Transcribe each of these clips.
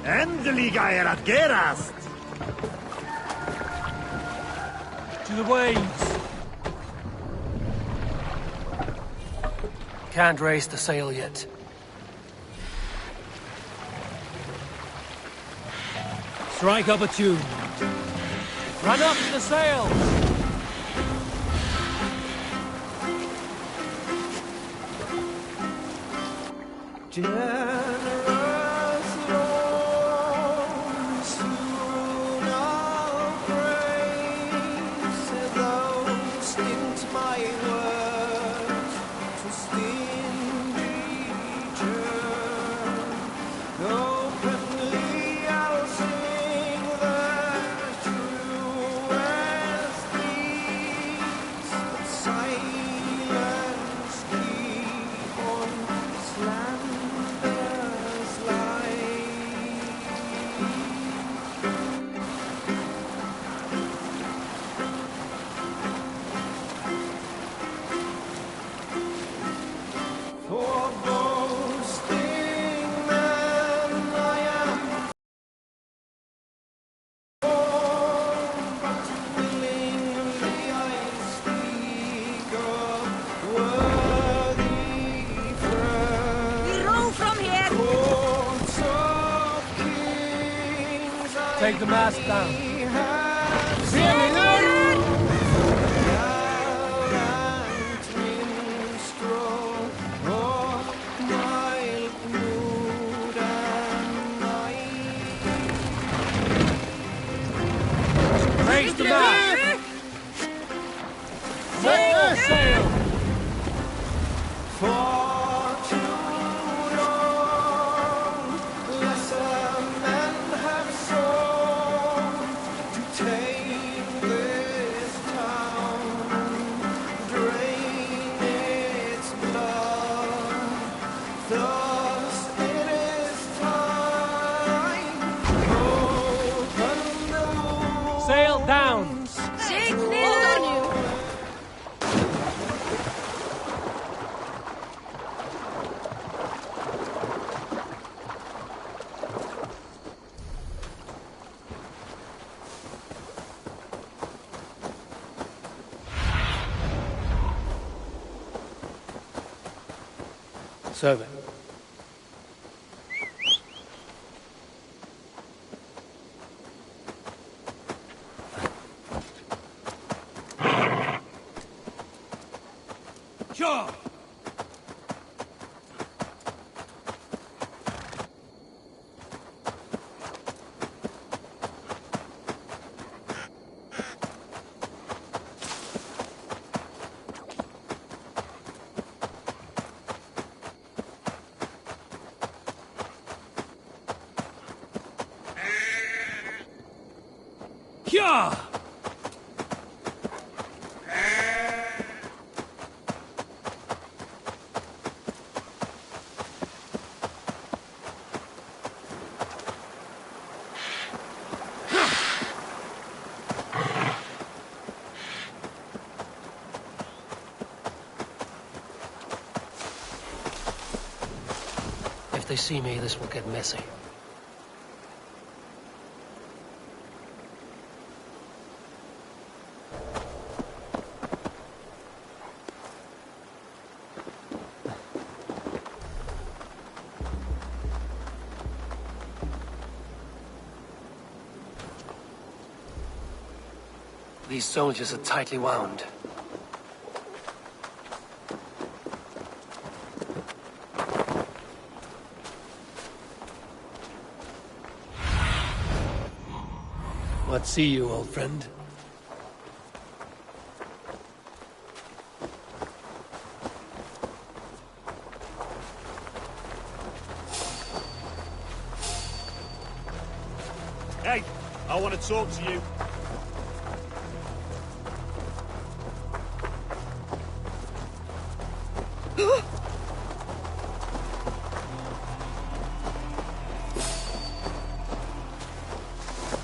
Endelig är jag att gerast! To the waves! Can't raise the sail yet. Strike up a tune. Run up to the sail! Take the mast down. Raise the mast. More sail. Sail down! Hold on you! Servant. Sure. Yeah. If they see me, this will get messy. These soldiers are tightly wound. What see you, old friend? Hey, I want to talk to you.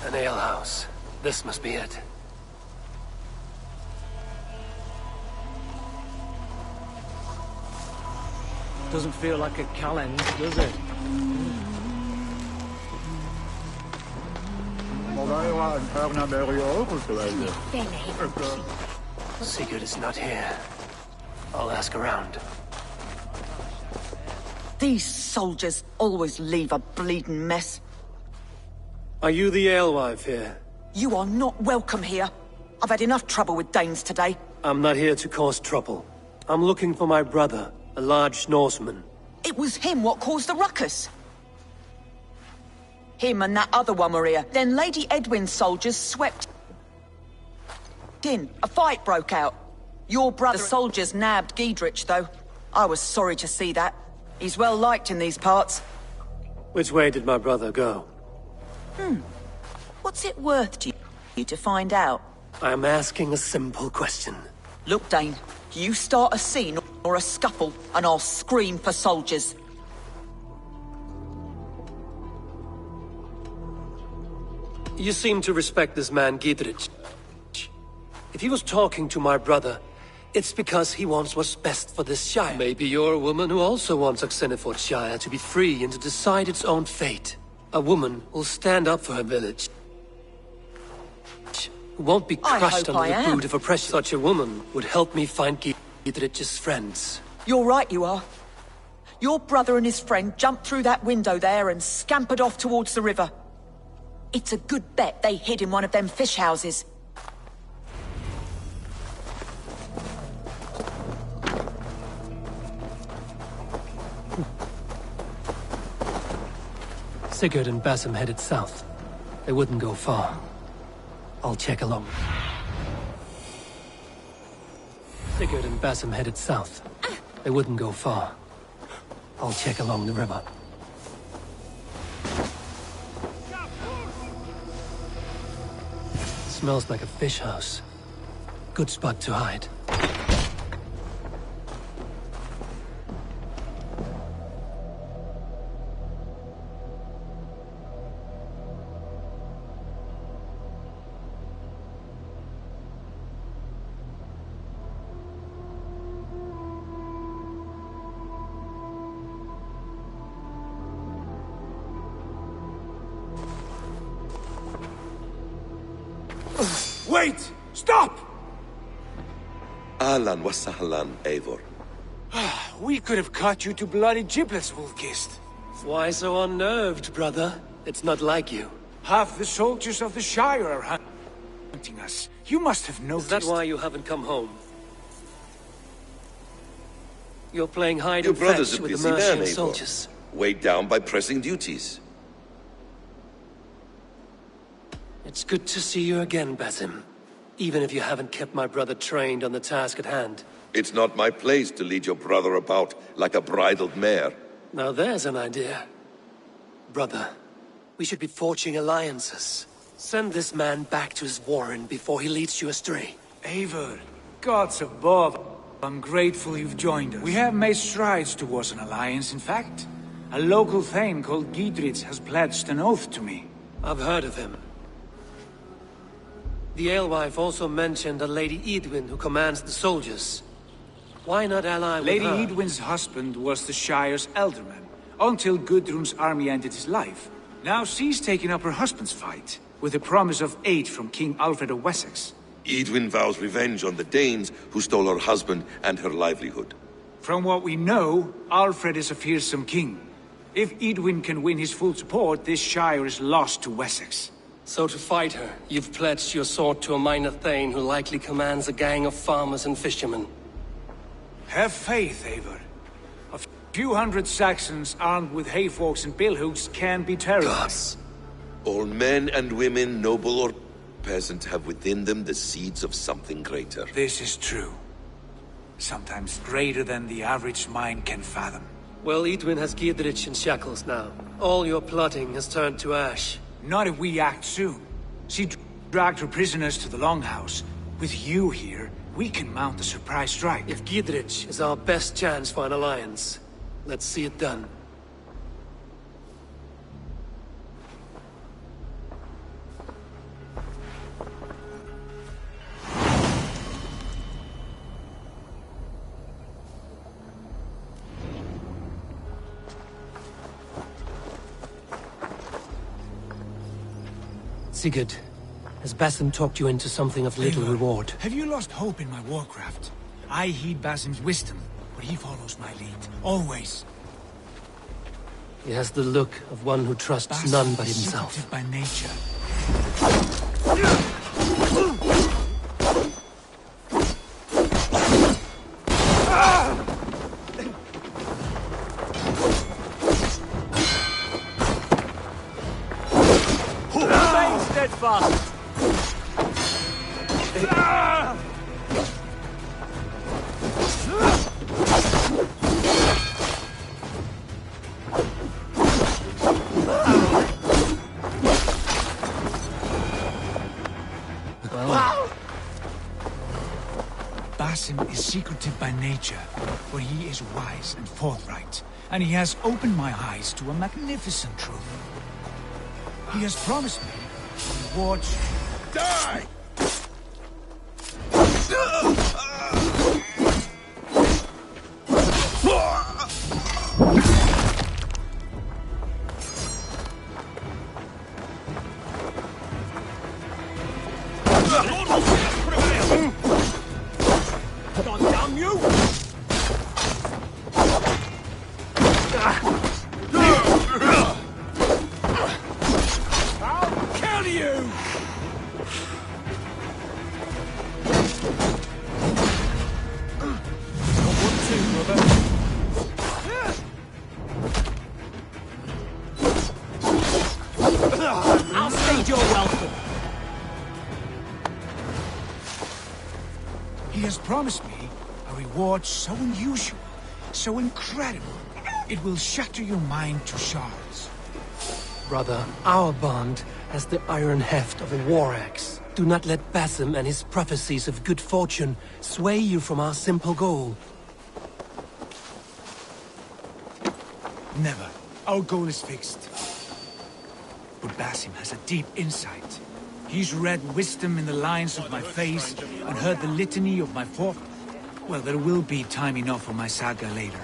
An alehouse. This must be it. Doesn't feel like a challenge, does it? Sigurd is not here. I'll ask around. These soldiers always leave a bleeding mess. Are you the alewife here? You are not welcome here. I've had enough trouble with Danes today. I'm not here to cause trouble. I'm looking for my brother, a large Norseman. It was him what caused the ruckus. Him and that other one were here. Then Lady Edwin's soldiers swept in. A fight broke out. Your brother soldiers nabbed Giedrich, though. I was sorry to see that. He's well liked in these parts. Which way did my brother go? What's it worth to you to find out? I'm asking a simple question. Look, Dane, you start a scene or a scuffle, and I'll scream for soldiers. You seem to respect this man, Giedrich. If he was talking to my brother, it's because he wants what's best for this Shire. Maybe you're a woman who also wants Oxenefordscire to be free and to decide its own fate. A woman who'll stand up for her village. Who won't be crushed under the boot of oppression. Such a woman would help me find Giedrich's friends. You're right, you are. Your brother and his friend jumped through that window there and scampered off towards the river. It's a good bet they hid in one of them fish houses. Sigurd and Basim headed south. They wouldn't go far. I'll check along. Sigurd and Basim headed south. They wouldn't go far. I'll check along the river. Smells like a fish house. Good spot to hide. Wait! Stop! Ahlan wa sahlan, Eivor. We could have cut you to bloody giblets, Wolfkist. Why so unnerved, brother? It's not like you. Half the soldiers of the Shire are hunting us. You must have noticed. Is that why you haven't come home? You're playing hide Your and brother's fetch a with busy the man, Mercian Eivor. soldiers. Weighed down by pressing duties. It's good to see you again, Basim. Even if you haven't kept my brother trained on the task at hand. It's not my place to lead your brother about like a bridled mare. Now there's an idea. Brother, we should be forging alliances. Send this man back to his warren before he leads you astray. Eivor, gods above, I'm grateful you've joined us. We have made strides towards an alliance, in fact. A local thane called Giedrich has pledged an oath to me. I've heard of him. The alewife also mentioned a Lady Edwin who commands the soldiers. Why not ally with Lady her? Edwin's husband was the Shire's elderman, until Gudrun's army ended his life. Now she's taken up her husband's fight, with a promise of aid from King Alfred of Wessex. Edwin vows revenge on the Danes who stole her husband and her livelihood. From what we know, Alfred is a fearsome king. If Edwin can win his full support, this Shire is lost to Wessex. So to fight her, you've pledged your sword to a minor thane who likely commands a gang of farmers and fishermen. Have faith, Eivor. A few hundred Saxons armed with hayforks and billhooks can be terrified. Gods. All men and women, noble or peasant, have within them the seeds of something greater. This is true. Sometimes greater than the average mind can fathom. Well, Edwin has Giedrich in shackles now. All your plotting has turned to ash. Not if we act soon. She dragged her prisoners to the Longhouse. With you here, we can mount a surprise strike. If Giedrich is our best chance for an alliance, let's see it done. Sigurd, has Basim talked you into something of little Eivor, reward? Have you lost hope in my warcraft? I heed Basim's wisdom, but he follows my lead. Always. He has the look of one who trusts Basim none but is himself. secretive by nature. Remain steadfast! Basim is secretive by nature, but he is wise and forthright, and he has opened my eyes to a magnificent truth. He has promised me rewards. Die! God damn you! I'll kill you! I'll stage your welcome. He has promised me a reward so unusual, so incredible, it will shatter your mind to shards. Brother, our bond has the iron heft of a war axe. Do not let Basim and his prophecies of good fortune sway you from our simple goal. Never. Our goal is fixed. But Basim has a deep insight. He's read wisdom in the lines of my face and heard the litany of my fore... Well, there will be time enough for my saga later.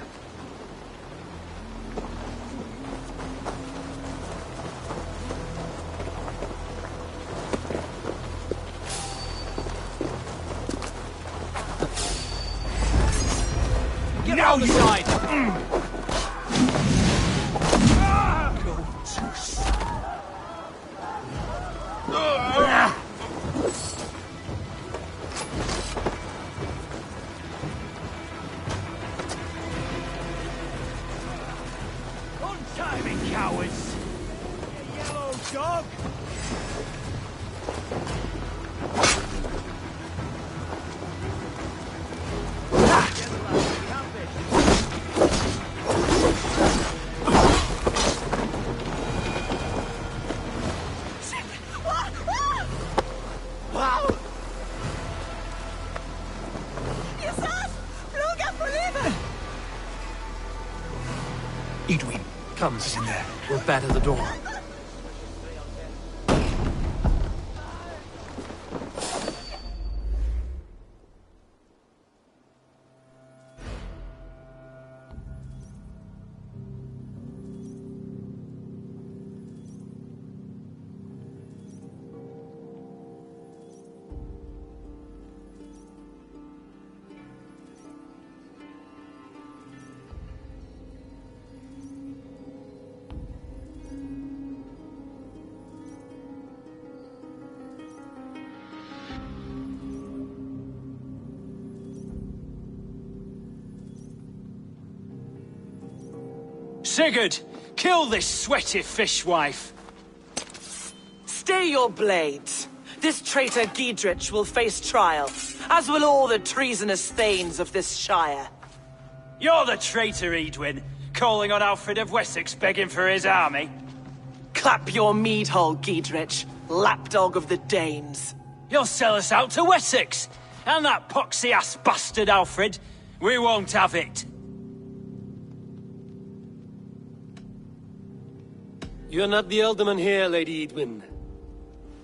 Get on the side! Untiming cowards! You yellow dog! Edwin, Come, is in there. we'll batter the door. Sigurd, kill this sweaty fishwife. Stay your blades. This traitor Giedrich will face trial, as will all the treasonous thanes of this shire. You're the traitor, Edwin, calling on Alfred of Wessex begging for his army. Clap your mead hole, Giedrich, lapdog of the Danes. You'll sell us out to Wessex, and that poxy-ass bastard Alfred. We won't have it. You're not the alderman here, Lady Edwin.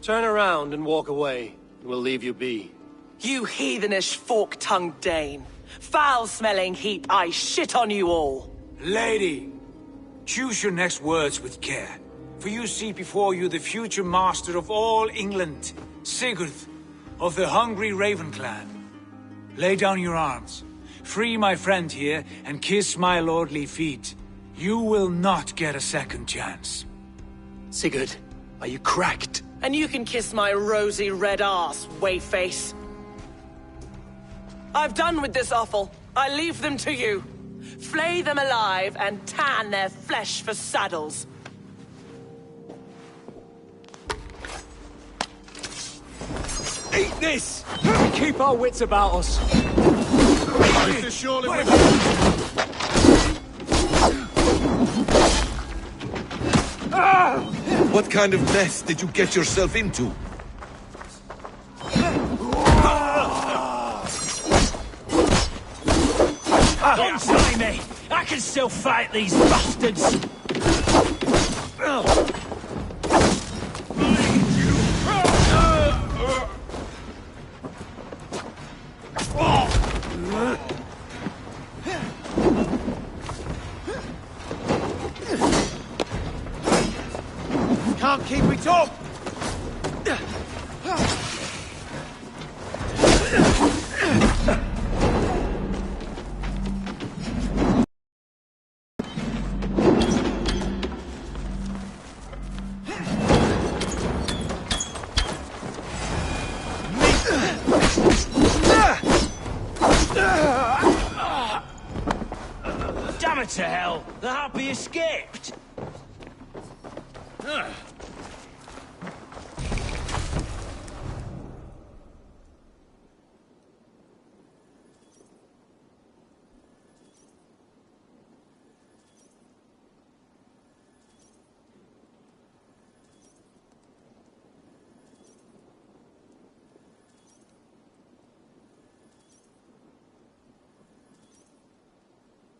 Turn around and walk away, and we'll leave you be. You heathenish fork-tongued Dane. Foul-smelling heap, I shit on you all. Lady, choose your next words with care. for you see before you the future master of all England, Sigurd, of the hungry Raven clan. Lay down your arms, free my friend here, and kiss my lordly feet. You will not get a second chance. Sigurd, are you cracked? And you can kiss my rosy red ass, wayface. I've done with this offal. I leave them to you. Flay them alive and tan their flesh for saddles. Eat this! Keep our wits about us. What kind of mess did you get yourself into? Don't try me! I can still fight these bastards! Can't keep it up! Damn it to hell! The harpy escaped!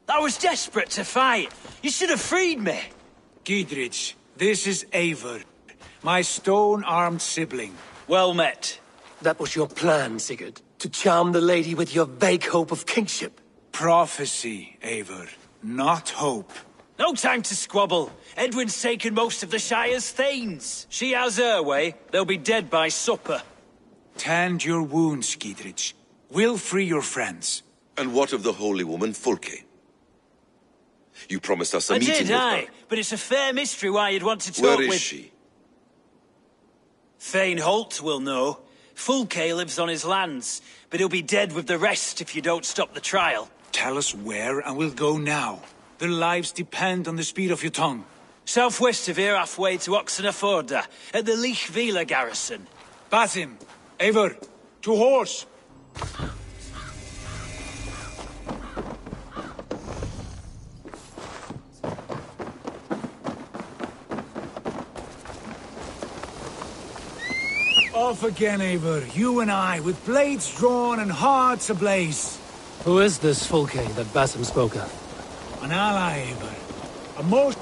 I was desperate to fight. You should have freed me. Giedrich, this is Eivor, my stone-armed sibling. Well met. That was your plan, Sigurd. To charm the lady with your vague hope of kingship. Prophecy, Eivor, not hope. No time to squabble. Edwin's taken most of the Shire's thanes. She has her way. They'll be dead by supper. Tend your wounds, Giedrich. We'll free your friends. And what of the holy woman Fulke? You promised us a meeting with her. Aye, but it's a fair mystery why you'd want to talk Where with... is she? Thane Holt will know. Fulke lives on his lands, but he'll be dead with the rest if you don't stop the trial. Tell us where, and we'll go now. Their lives depend on the speed of your tongue. Southwest of here, halfway to Oxenefordscire, at the Lichvila garrison. Basim, Eivor, to horse! Off again, Eivor. You and I, with blades drawn and hearts ablaze. Who is this Fulke that Basim spoke of? An ally, Eivor. A most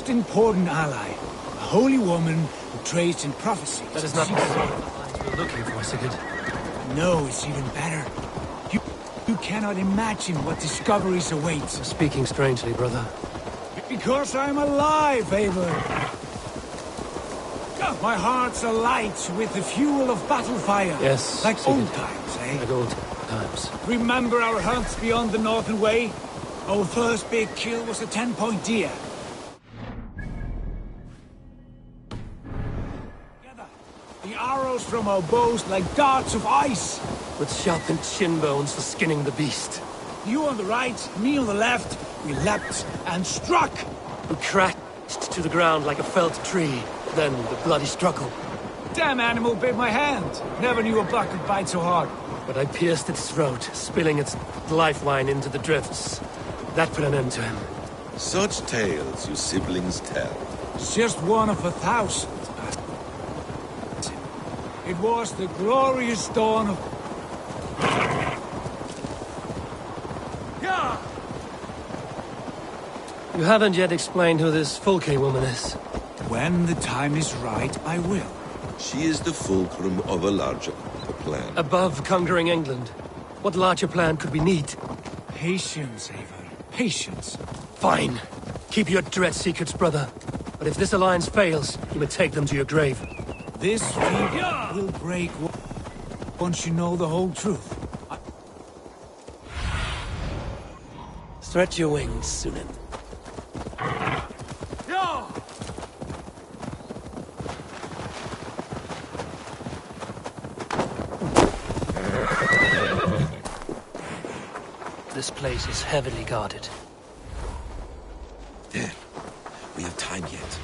important ally. A holy woman who trades in prophecies. That is not the lines we're looking for, Sigurd. No, it's even better. You cannot imagine what discoveries await. You're speaking strangely, brother. Because I'm alive, Eivor. My heart's alight with the fuel of battle fire. Yes, like Sigurd. old times, eh? Like old times. Remember our hunts beyond the Northern Way? Our first big kill was a 10-point deer. Together, the arrows from our bows like darts of ice. With sharpened shin bones for skinning the beast. You on the right, me on the left. We leapt and struck. We crashed to the ground like a felled tree. Then the bloody struggle. Damn animal bit my hand. Never knew a buck could bite so hard. But I pierced its throat, spilling its life wine into the drifts. That put an end to him. Such tales you siblings tell. It's just one of 1,000. It was the glorious dawn of... Yeah! You haven't yet explained who this Fulke woman is. When the time is right, I will. She is the fulcrum of a larger plan. Above conquering England, what larger plan could we need? Patience, Eivor. Patience. Fine. Keep your dread secrets, brother. But But if this alliance fails, you may take them to your grave. This will break once you know the whole truth. Stretch your wings, Sunan. This place is heavily guarded. There. We have time yet.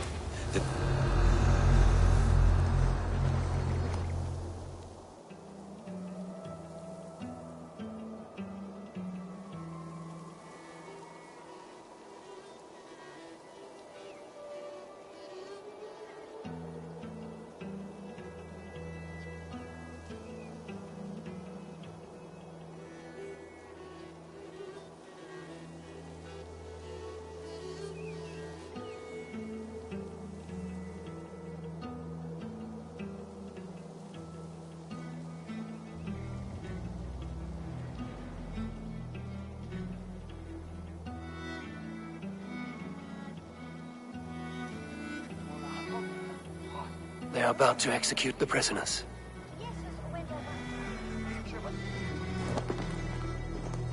They are about to execute the prisoners.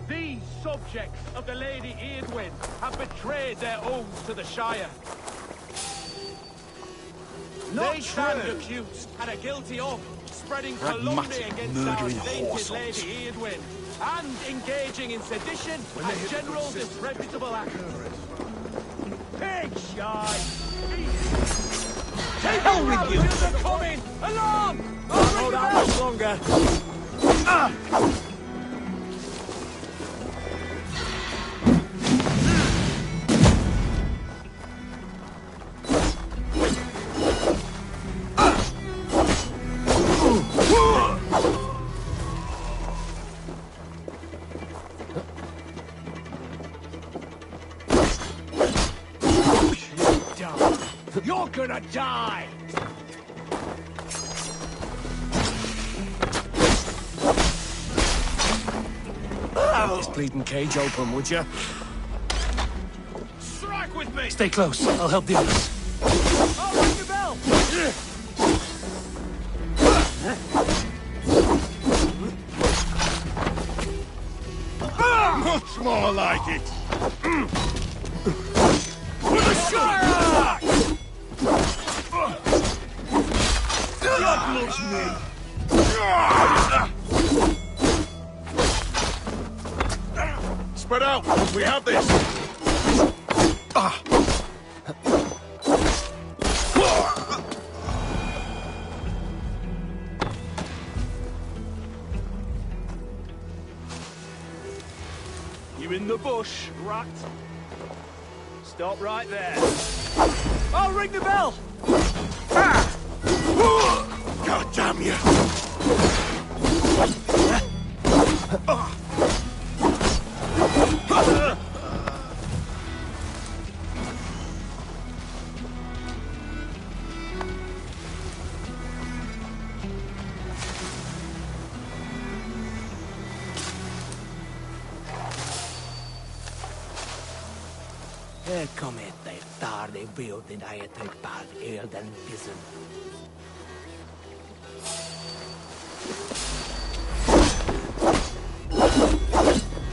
These subjects of the Lady Eadwyn have betrayed their oaths to the Shire. They stand accused and are guilty of spreading calumny against our sainted Lady Eadwyn and engaging in sedition and general disreputable acts. Pig shy! Take hell with you! They're coming! Along! Can't hold out much longer. You're gonna die! This bleeding cage open, would you? Strike with me! Stay close. I'll help the others. I'll ring the bell! Much more like it. With a shot! God loves me. Spread out. We have this. You in the bush, rat? Stop right there. I'll ring the bell! God damn you. Här kommer det där det bilden I take bad elden vision.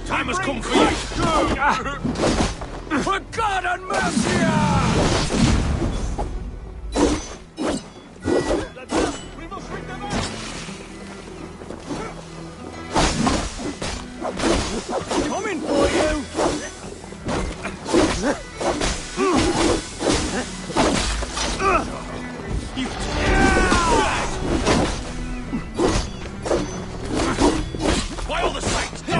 Time has come for you. For God and mercy! We must ring the bell! Coming for you! By all the saints, die!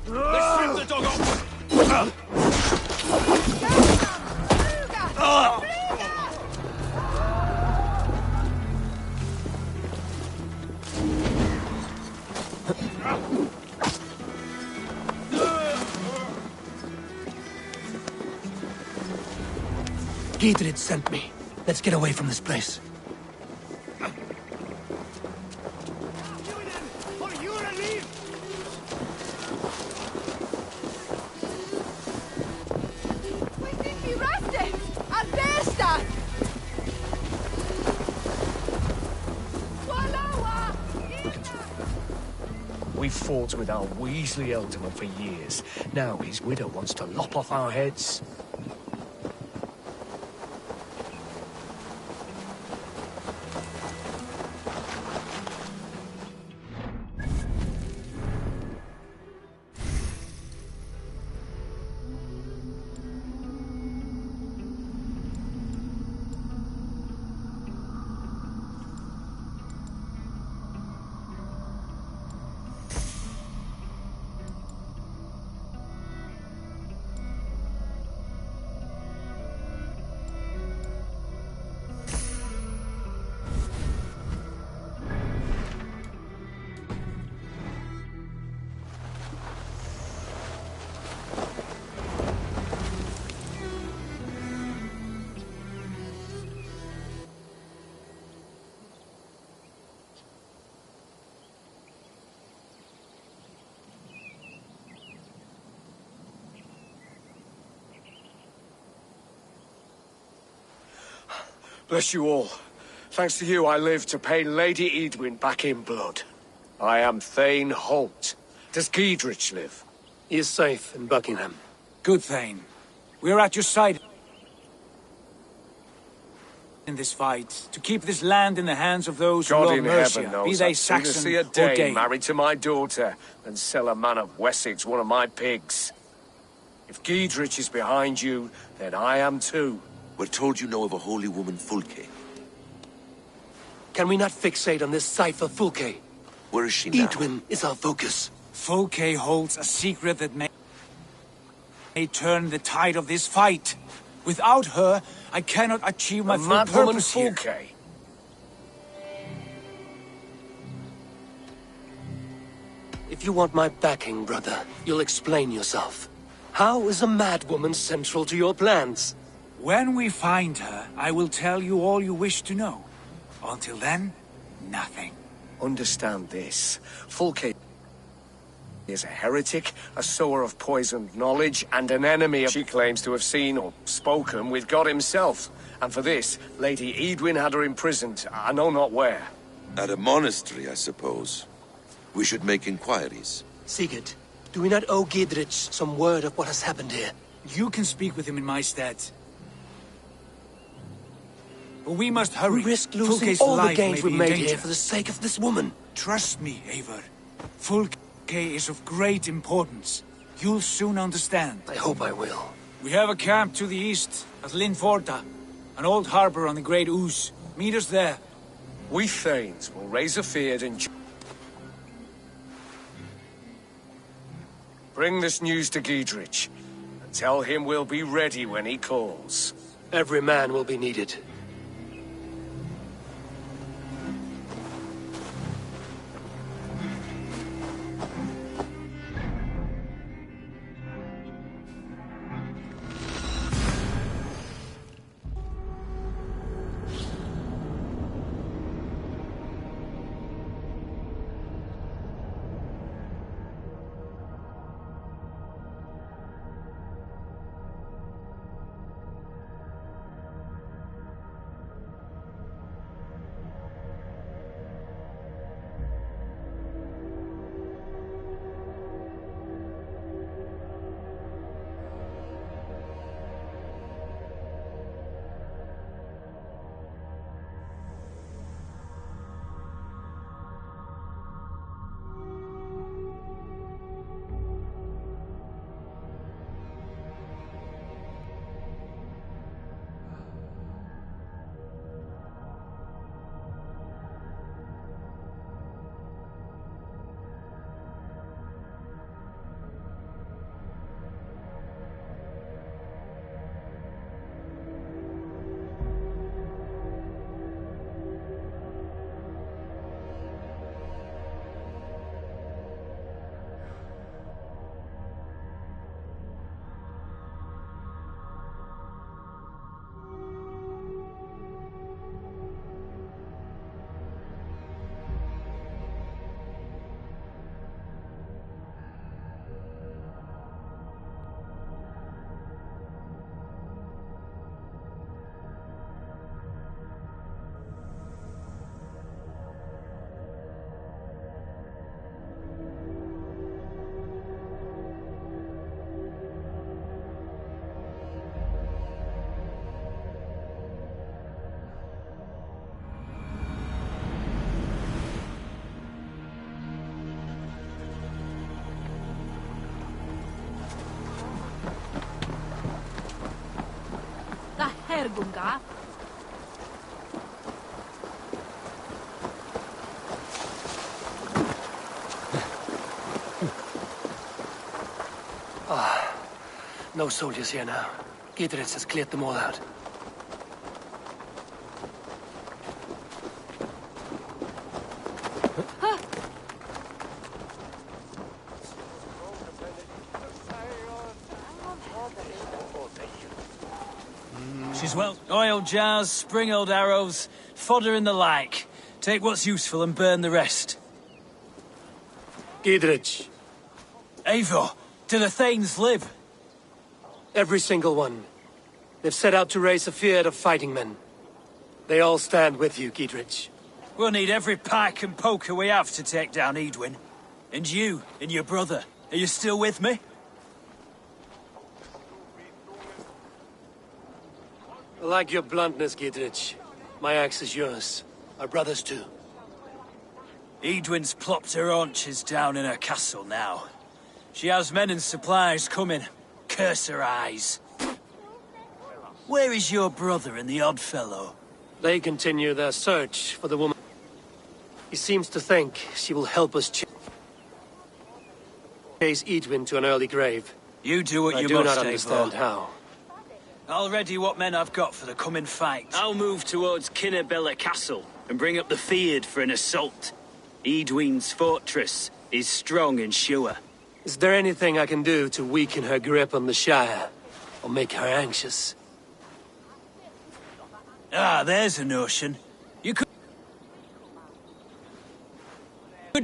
Let's strip the dog off! Gidrid sent me. Let's get away from this place. fought with our Weasley alderman for years. Now his widow wants to lop off our heads. Bless you all. Thanks to you, I live to pay Lady Edwin back in blood. I am Thane Holt. Does Giedrich live? He is safe in Buckingham. Good, Thane. We are at your side in this fight, to keep this land in the hands of those who God love in Mercia, heaven knows be they I'd sooner Saxon see a or Dane Dane. married to my daughter than sell a man of Wessex one of my pigs. If Giedrich is behind you, then I am too. We're told you know of a holy woman, Fulke. Can we not fixate on this cipher, Fulke? Where is she now? Edwin is our focus. Fulke holds a secret that may turn the tide of this fight. Without her, I cannot achieve my A full mad woman purpose here. Fulke. If you want my backing, brother, you'll explain yourself. How is a mad woman central to your plans? When we find her, I will tell you all you wish to know. Until then, nothing. Understand this. Fulke is a heretic, a sower of poisoned knowledge, and an enemy she claims to have seen or spoken with God himself. And for this, Lady Edwin had her imprisoned, I know not where. At a monastery, I suppose. We should make inquiries. Sigurd, do we not owe Giedrich some word of what has happened here? You can speak with him in my stead. But we must hurry. We risk losing Fulke's all the life gains may we be in made danger. here for the sake of this woman. Trust me, Eivor. Fulke is of great importance. You'll soon understand. I hope I will. We have a camp to the east at Linforta, an old harbor on the Great Ouse. Meet us there. We Thanes will raise a fear and bring this news to Giedrich, and tell him we'll be ready when he calls. Every man will be needed. Ergunga. No soldiers here now. Gidritz has cleared them all out. She's well. Oil jars, spring-oiled arrows, fodder and the like. Take what's useful and burn the rest. Gidritz. Eivor, do the Thanes live? Every single one. They've set out to raise a fear of fighting men. They all stand with you, Gidritz. We'll need every pike and poker we have to take down Edwin. And you, and your brother, are you still with me? I like your bluntness, Gidritz. My axe is yours. Our brothers too. Edwin's plopped her haunches down in her castle now. She has men and supplies coming. Curse her eyes. Where is your brother and the odd fellow? They continue their search for the woman. He seems to think she will help us chase Edwin to an early grave. You do what I you do must, not understand Eivor. how. I'll ready what men I've got for the coming fight. I'll move towards Kinnabella Castle and bring up the Fyrd for an assault. Edwin's fortress is strong and sure. Is there anything I can do to weaken her grip on the Shire? Or make her anxious? Ah, there's a notion. You could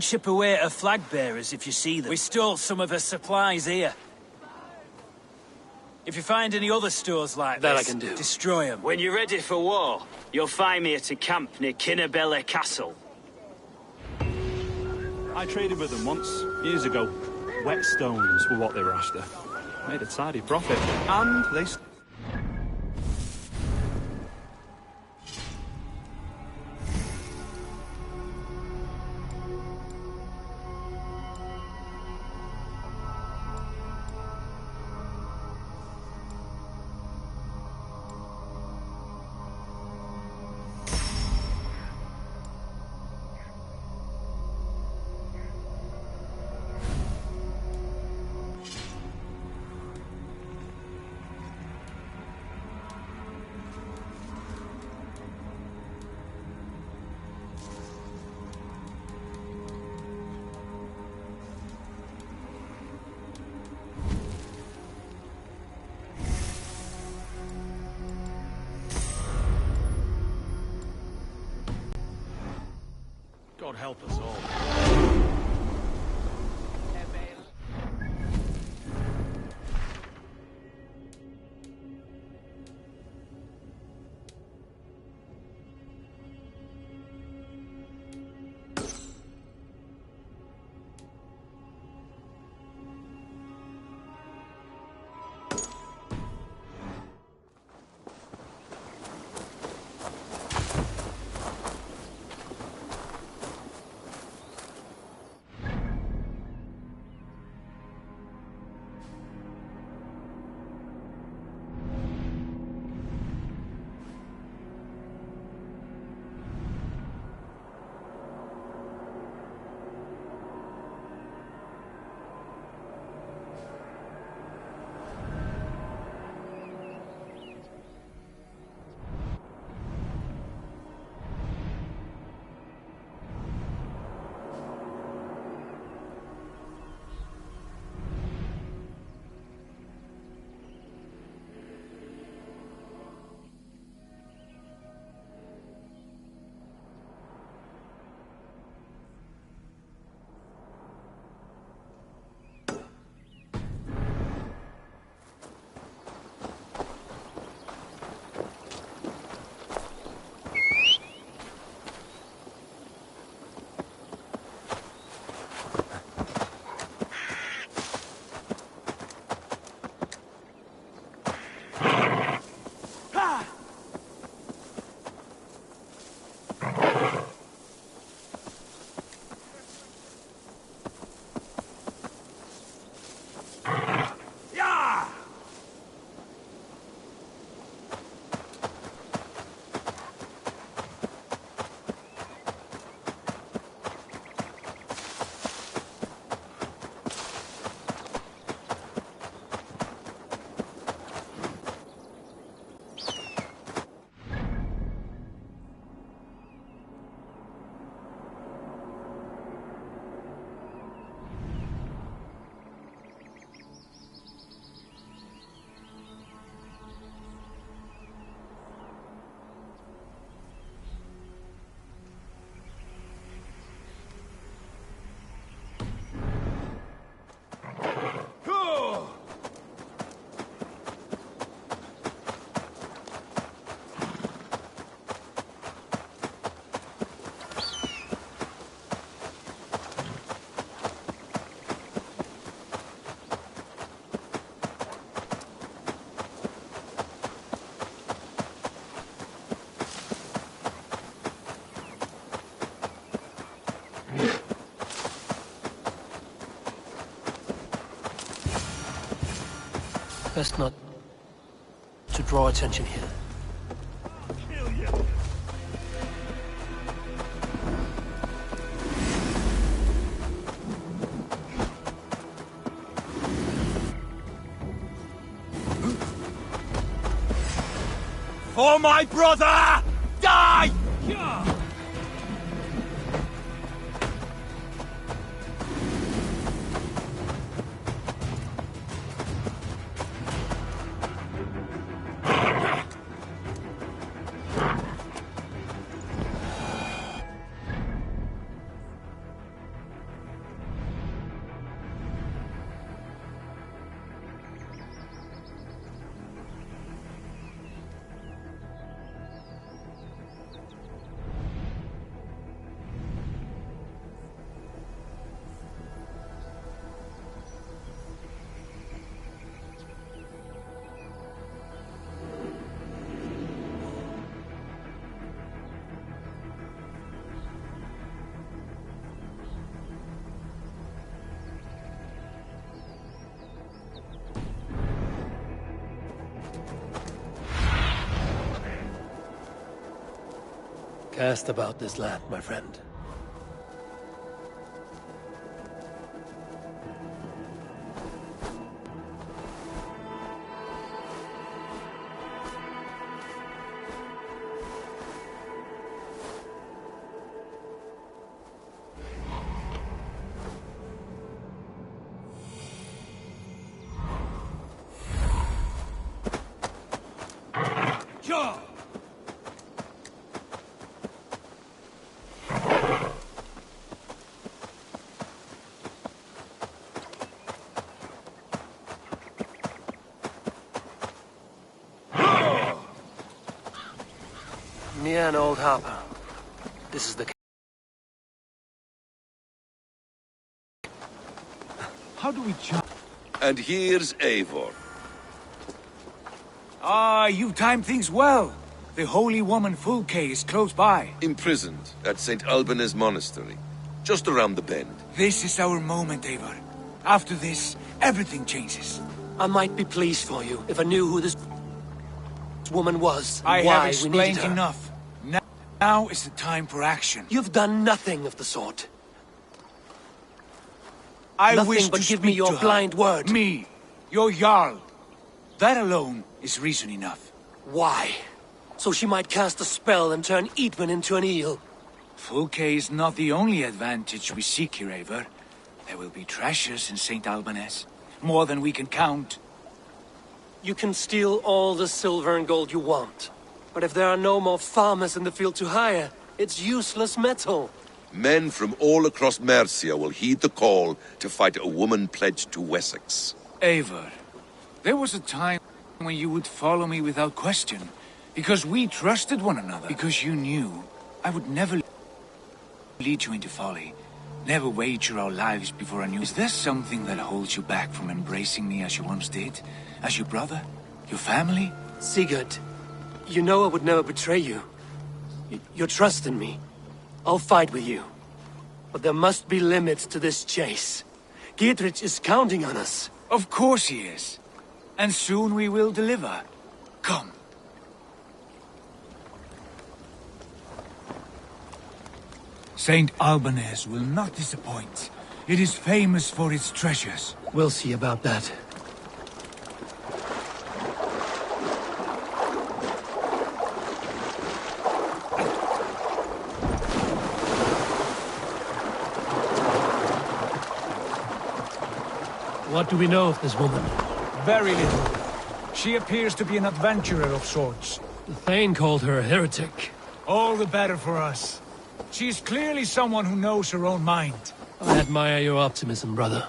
chip away at her flag bearers if you see them. We stole some of her supplies here. If you find any other stores like That this, I can do. destroy them. When you're ready for war, you'll find me at a camp near Kinnabella Castle. I traded with them once, years ago. Whetstones were what they were after. Made a tidy profit, and they... God help us all. Best not to draw attention here. For my brother! Die! Cast about this land, my friend. Near an old harbor. This is the... How do we jump? And here's Eivor. Ah, you timed things well. The holy woman Fulke is close by. Imprisoned at St. Alban's Monastery, just around the bend. This is our moment, Eivor. After this, everything changes. I might be pleased for you if I knew who this woman was. I why have explained we needed her. enough. Now is the time for action. You've done nothing of the sort. I Nothing wish but to give me speak your to her. blind word. Me, your Jarl. That alone is reason enough. Why? So she might cast a spell and turn Eadwyn into an eel. Fulke is not the only advantage we seek here, Eivor. There will be treasures in St. Alban's. More than we can count. You can steal all the silver and gold you want. But if there are no more farmers in the field to hire, it's useless metal. Men from all across Mercia will heed the call to fight a woman pledged to Wessex. Eivor, there was a time when you would follow me without question. Because we trusted one another. Because you knew I would never lead you into folly. Never wager our lives before I knew. Is there something that holds you back from embracing me as you once did? As your brother? Your family? Sigurd, you know I would never betray you. You're trusting me. I'll fight with you. But there must be limits to this chase. Giedrich is counting on us. Of course he is. And soon we will deliver. Come. St. Alban's will not disappoint. It is famous for its treasures. We'll see about that. What do we know of this woman? Very little. She appears to be an adventurer of sorts. The Thane called her a heretic. All the better for us. She is clearly someone who knows her own mind. I admire your optimism, brother.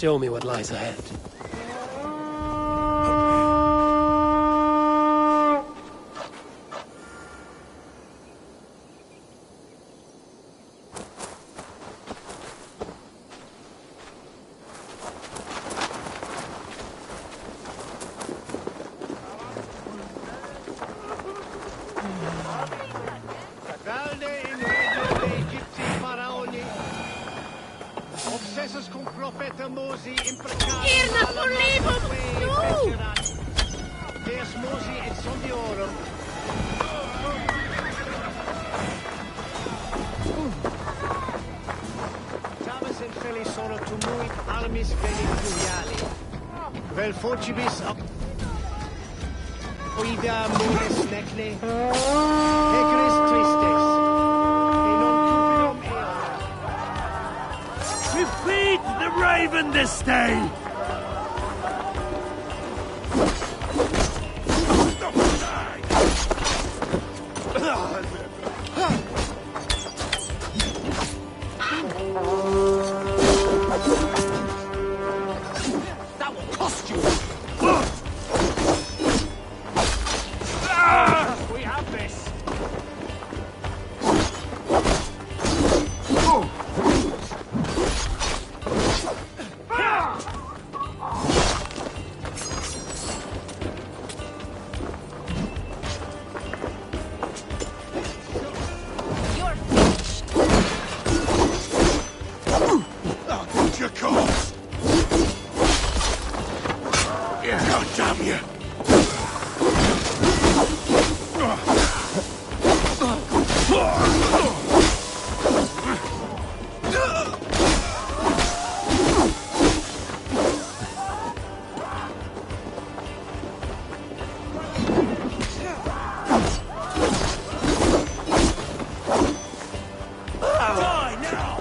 Show me what lies ahead. Irna Polibum! No! Tamas en feli sono tumuit armis veni fluviali. Vel forcibis oida mures necne. Hecaris tristes. E non cupidum eo. We feed the raven this day! That will cost you! We have this. You're finished. What's your cause? God damn you! Die now!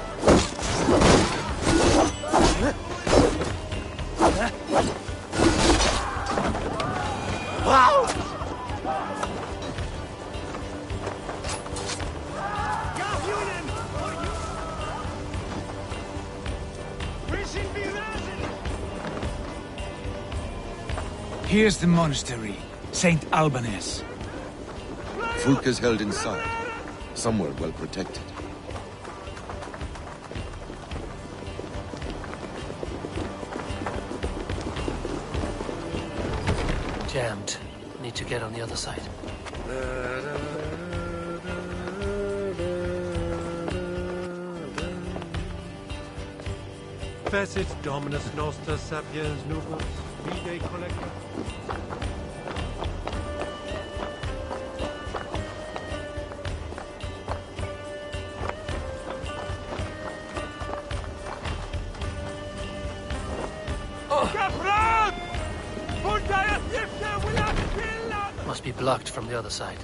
Here's the monastery, Saint Albanese. Fulk is held inside, somewhere well protected. Jammed. Need to get on the other side. Fecit Dominus Noster Sapiens Novus, Vide Collector. Must be blocked from the other side.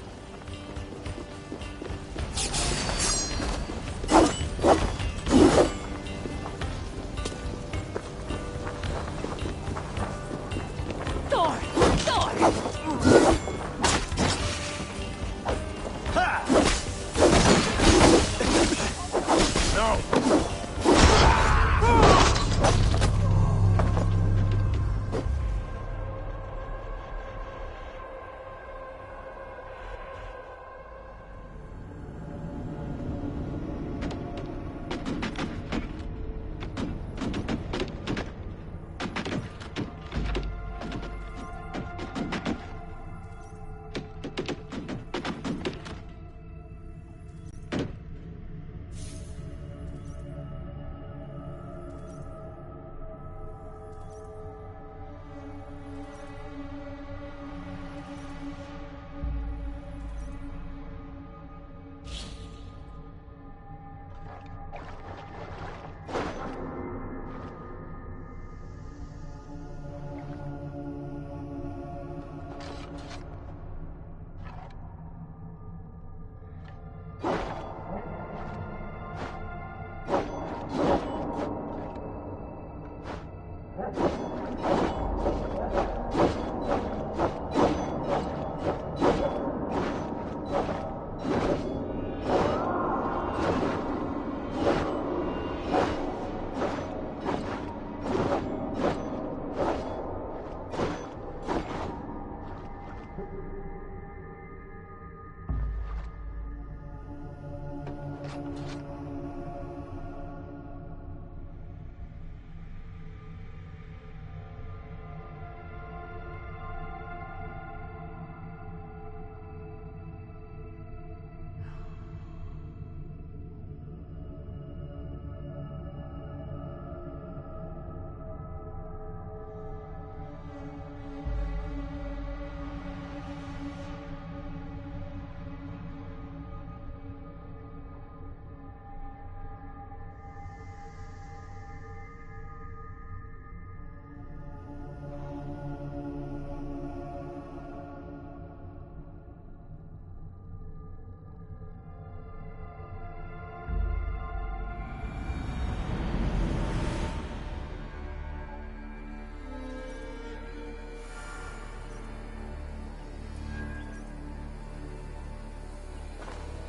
Thor! Thor!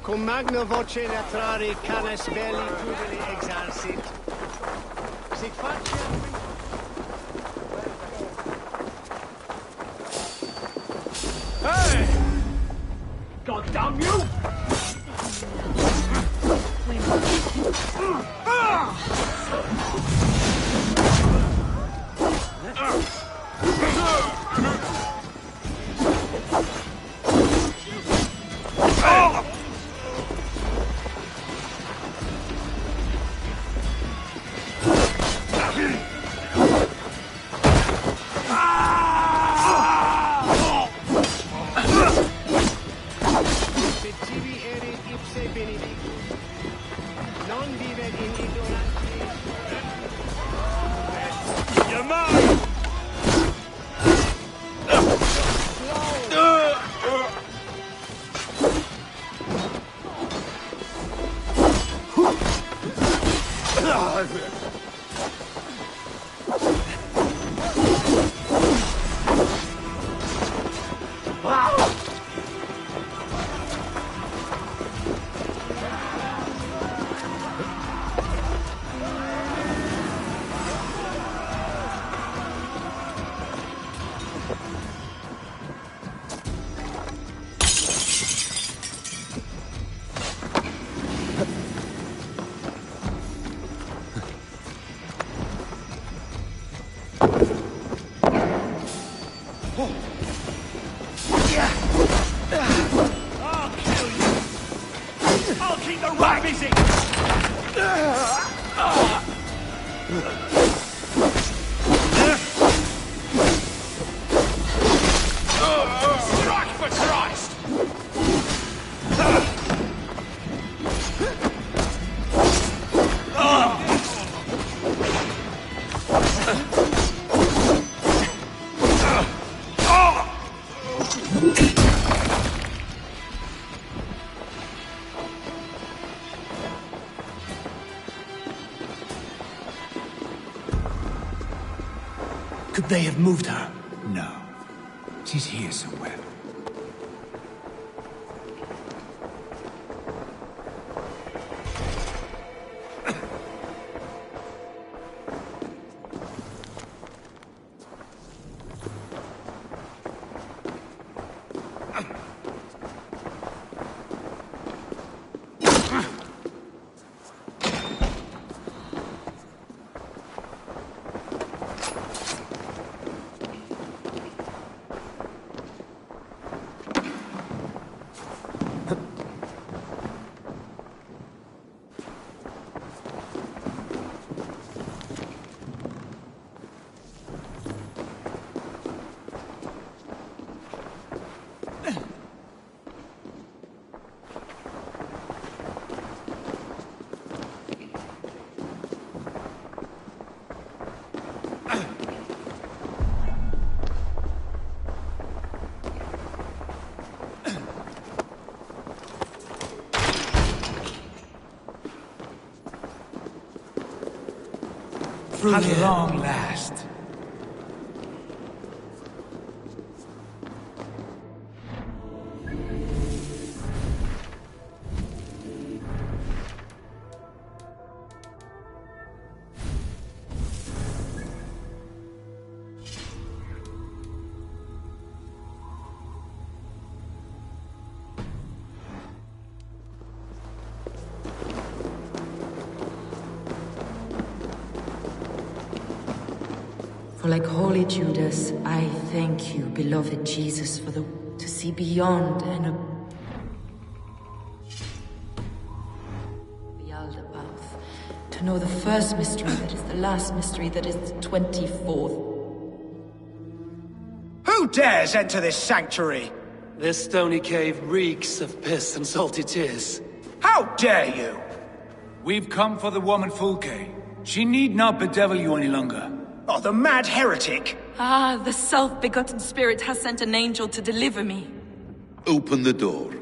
Cum magna voce latrari canes belli tubili exarsit. Sic faciem... Hey! God damn you! Could they have moved her? No. She's here somewhere. At long last. like holy Judas, I thank you, beloved Jesus, for to see beyond and beyond above. To know the first mystery that is the last mystery that is the 24th. Who dares enter this sanctuary? This stony cave reeks of piss and salty tears. How dare you? We've come for the woman Fulke. She need not bedevil you any longer. Oh, the mad heretic! Ah, the self-begotten spirit has sent an angel to deliver me. Open the door.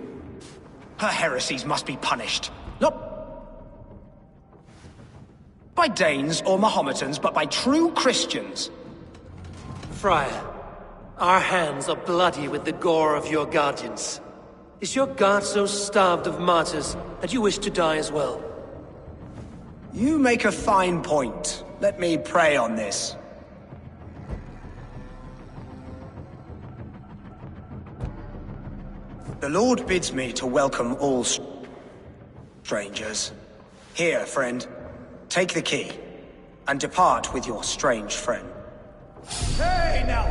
Her heresies must be punished. Not by Danes or Mahometans, but by true Christians. Friar, our hands are bloody with the gore of your guardians. Is your God so starved of martyrs that you wish to die as well? You make a fine point. Let me pray on this. The Lord bids me to welcome all strangers. Here, friend, take the key, and depart with your strange friend. Hey, now!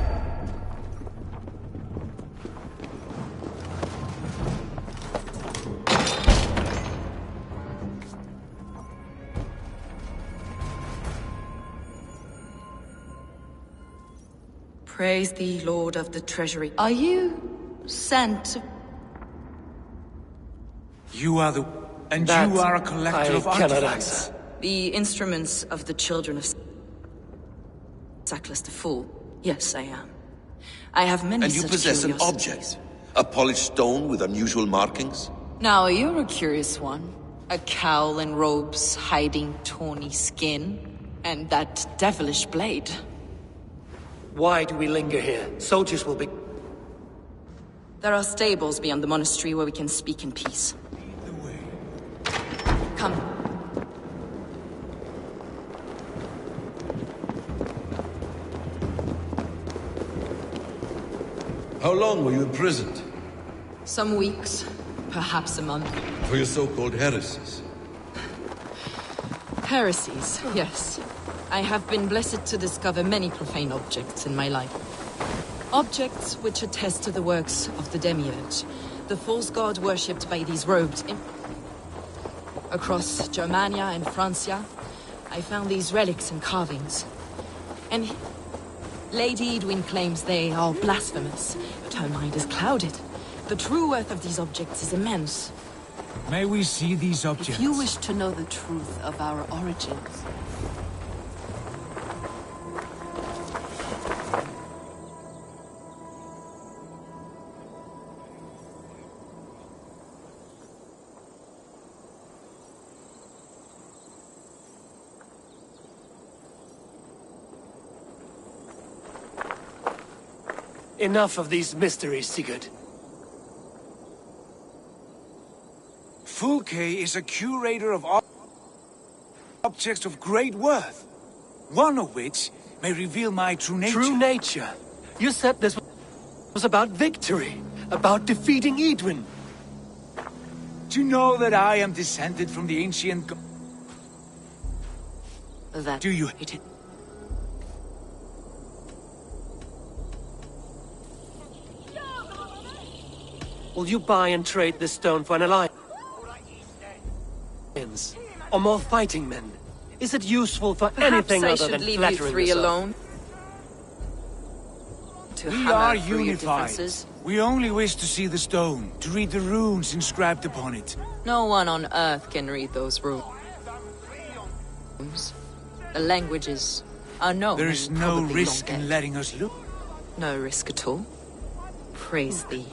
Praise thee, Lord of the Treasury. Are you sent? You are and you are a collector of artifacts. The instruments of the children of Sackless the Fool. Yes, I am. I have many And you such possess an curiosities. object? A polished stone with unusual markings? Now, you're a curious one. A cowl and robes hiding tawny skin. And that devilish blade. Why do we linger here? Soldiers will be... There are stables beyond the monastery where we can speak in peace. Come. How long were you imprisoned? Some weeks, perhaps a month. For your so-called heresies? Heresies, yes. I have been blessed to discover many profane objects in my life. Objects which attest to the works of the Demiurge, the false god worshipped by these robed across Germania and Francia, I found these relics and carvings. And Lady Edwin claims they are blasphemous, but her mind is clouded. The true worth of these objects is immense. May we see these objects? If you wish to know the truth of our origins... Enough of these mysteries, Sigurd. Fulke is a curator of objects of great worth, one of which may reveal my true nature. True nature? You said this was about victory, about defeating Edwin. Do you know that I am descended from the ancient That... Do you... Will you buy and trade this stone for an alliance? Or more fighting men? Is it useful for anything other than flattering Perhaps I should leave you three yourself? alone. To We hammer are through your unified. defenses. We only wish to see the stone, to read the runes inscribed upon it. No one on Earth can read those runes. The languages are known. There is and no probably risk long in dead. letting us look. No risk at all. Praise thee,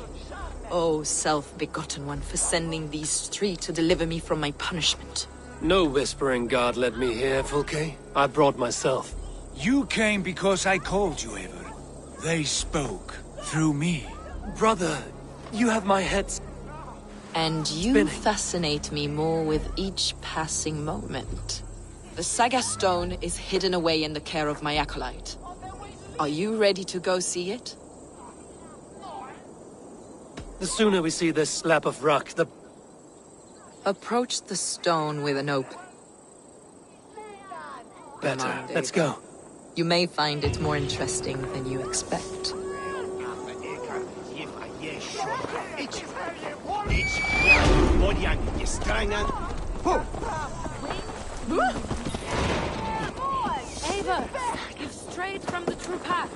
O self-begotten one, for sending these three to deliver me from my punishment. No whispering god led me here, Fulke. I brought myself. You came because I called you, Eivor. They spoke through me. Brother, you have my head... And you spinning. fascinate me more with each passing moment. The Saga Stone is hidden away in the care of my acolyte. Are you ready to go see it? The sooner we see this slab of rock, the... Approach the stone with an open better. mind, Let's Eivor. go. You may find it more interesting than you expect. Ava, you've strayed from the true path.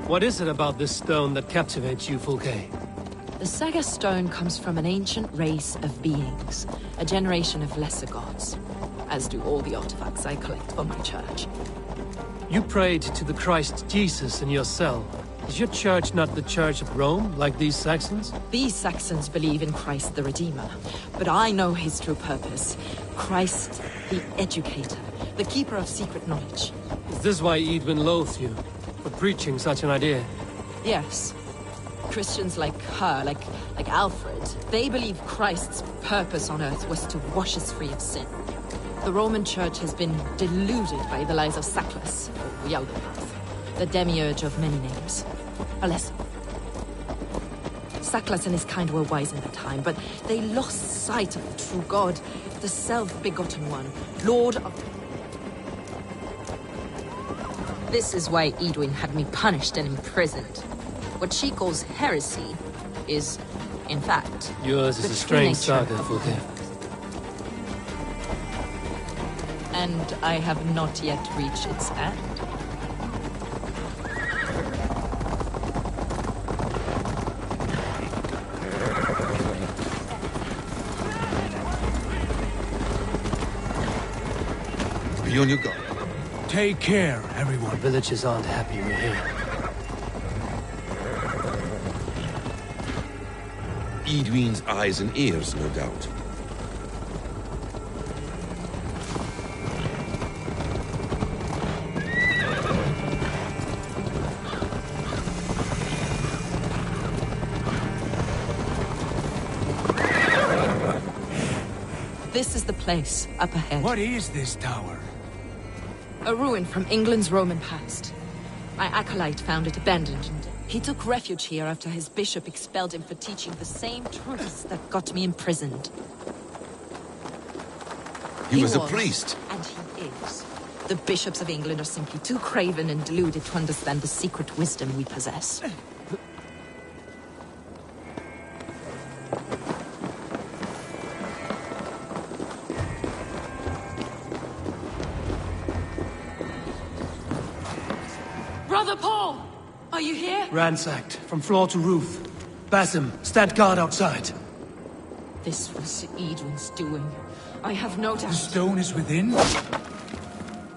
What is it about this stone that captivates you, Fulke? The Saga Stone comes from an ancient race of beings, a generation of lesser gods, as do all the artifacts I collect for my church. You prayed to the Christ Jesus in your cell. Is your church not the Church of Rome, like these Saxons? These Saxons believe in Christ the Redeemer, but I know his true purpose. Christ the Educator, the Keeper of secret knowledge. Is this why Edwin loathes you? For preaching such an idea? Yes. Christians like her, like Alfred, they believe Christ's purpose on earth was to wash us free of sin. The Roman Church has been deluded by the lies of Sackless, or Yaldabaoth, the demiurge of many names. A lesson. Sackless and his kind were wise in their time, but they lost sight of the true God, the self-begotten one, Lord of... This is why Edwin had me punished and imprisoned. What she calls heresy is, in fact, yours is a strange saga, Fulke. And I have not yet reached its end. Be on your guard. Take care, everyone. The villagers aren't happy we're here. Edwin's eyes and ears, no doubt. This is the place, up ahead. What is this tower? A ruin from England's Roman past. My acolyte found it abandoned, and he took refuge here after his bishop expelled him for teaching the same truths that got me imprisoned. He was a priest. And he is. The bishops of England are simply too craven and deluded to understand the secret wisdom we possess. Brother Paul! Are you here? Ransacked, from floor to roof. Basim, stand guard outside. This was Edwin's doing. I have no doubt. The stone is within?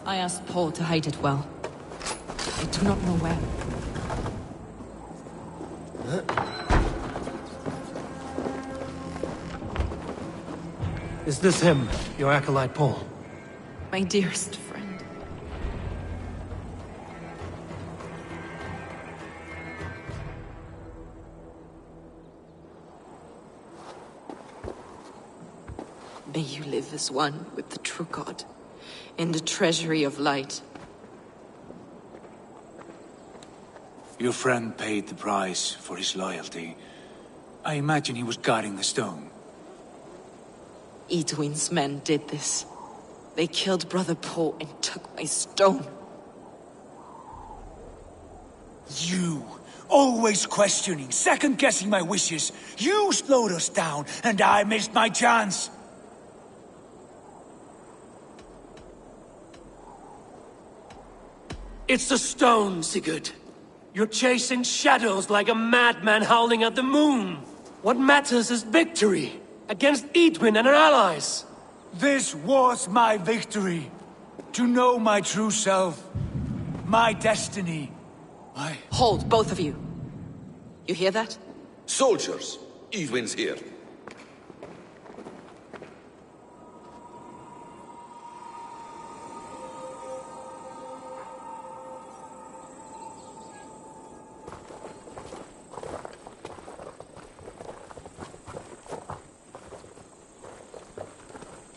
I asked Paul to hide it well. I do not know where. Is this him, your acolyte Paul? My dearest friend. May you live as one with the true God, in the treasury of light. Your friend paid the price for his loyalty. I imagine he was guarding the stone. Edwin's men did this. They killed Brother Paul and took my stone. You! Always questioning, second-guessing my wishes. You slowed us down, and I missed my chance. It's the stone, Sigurd. You're chasing shadows like a madman howling at the moon. What matters is victory against Edwin and her allies. This was my victory. To know my true self. My destiny. Hold, both of you. You hear that? Soldiers, Edwin's here.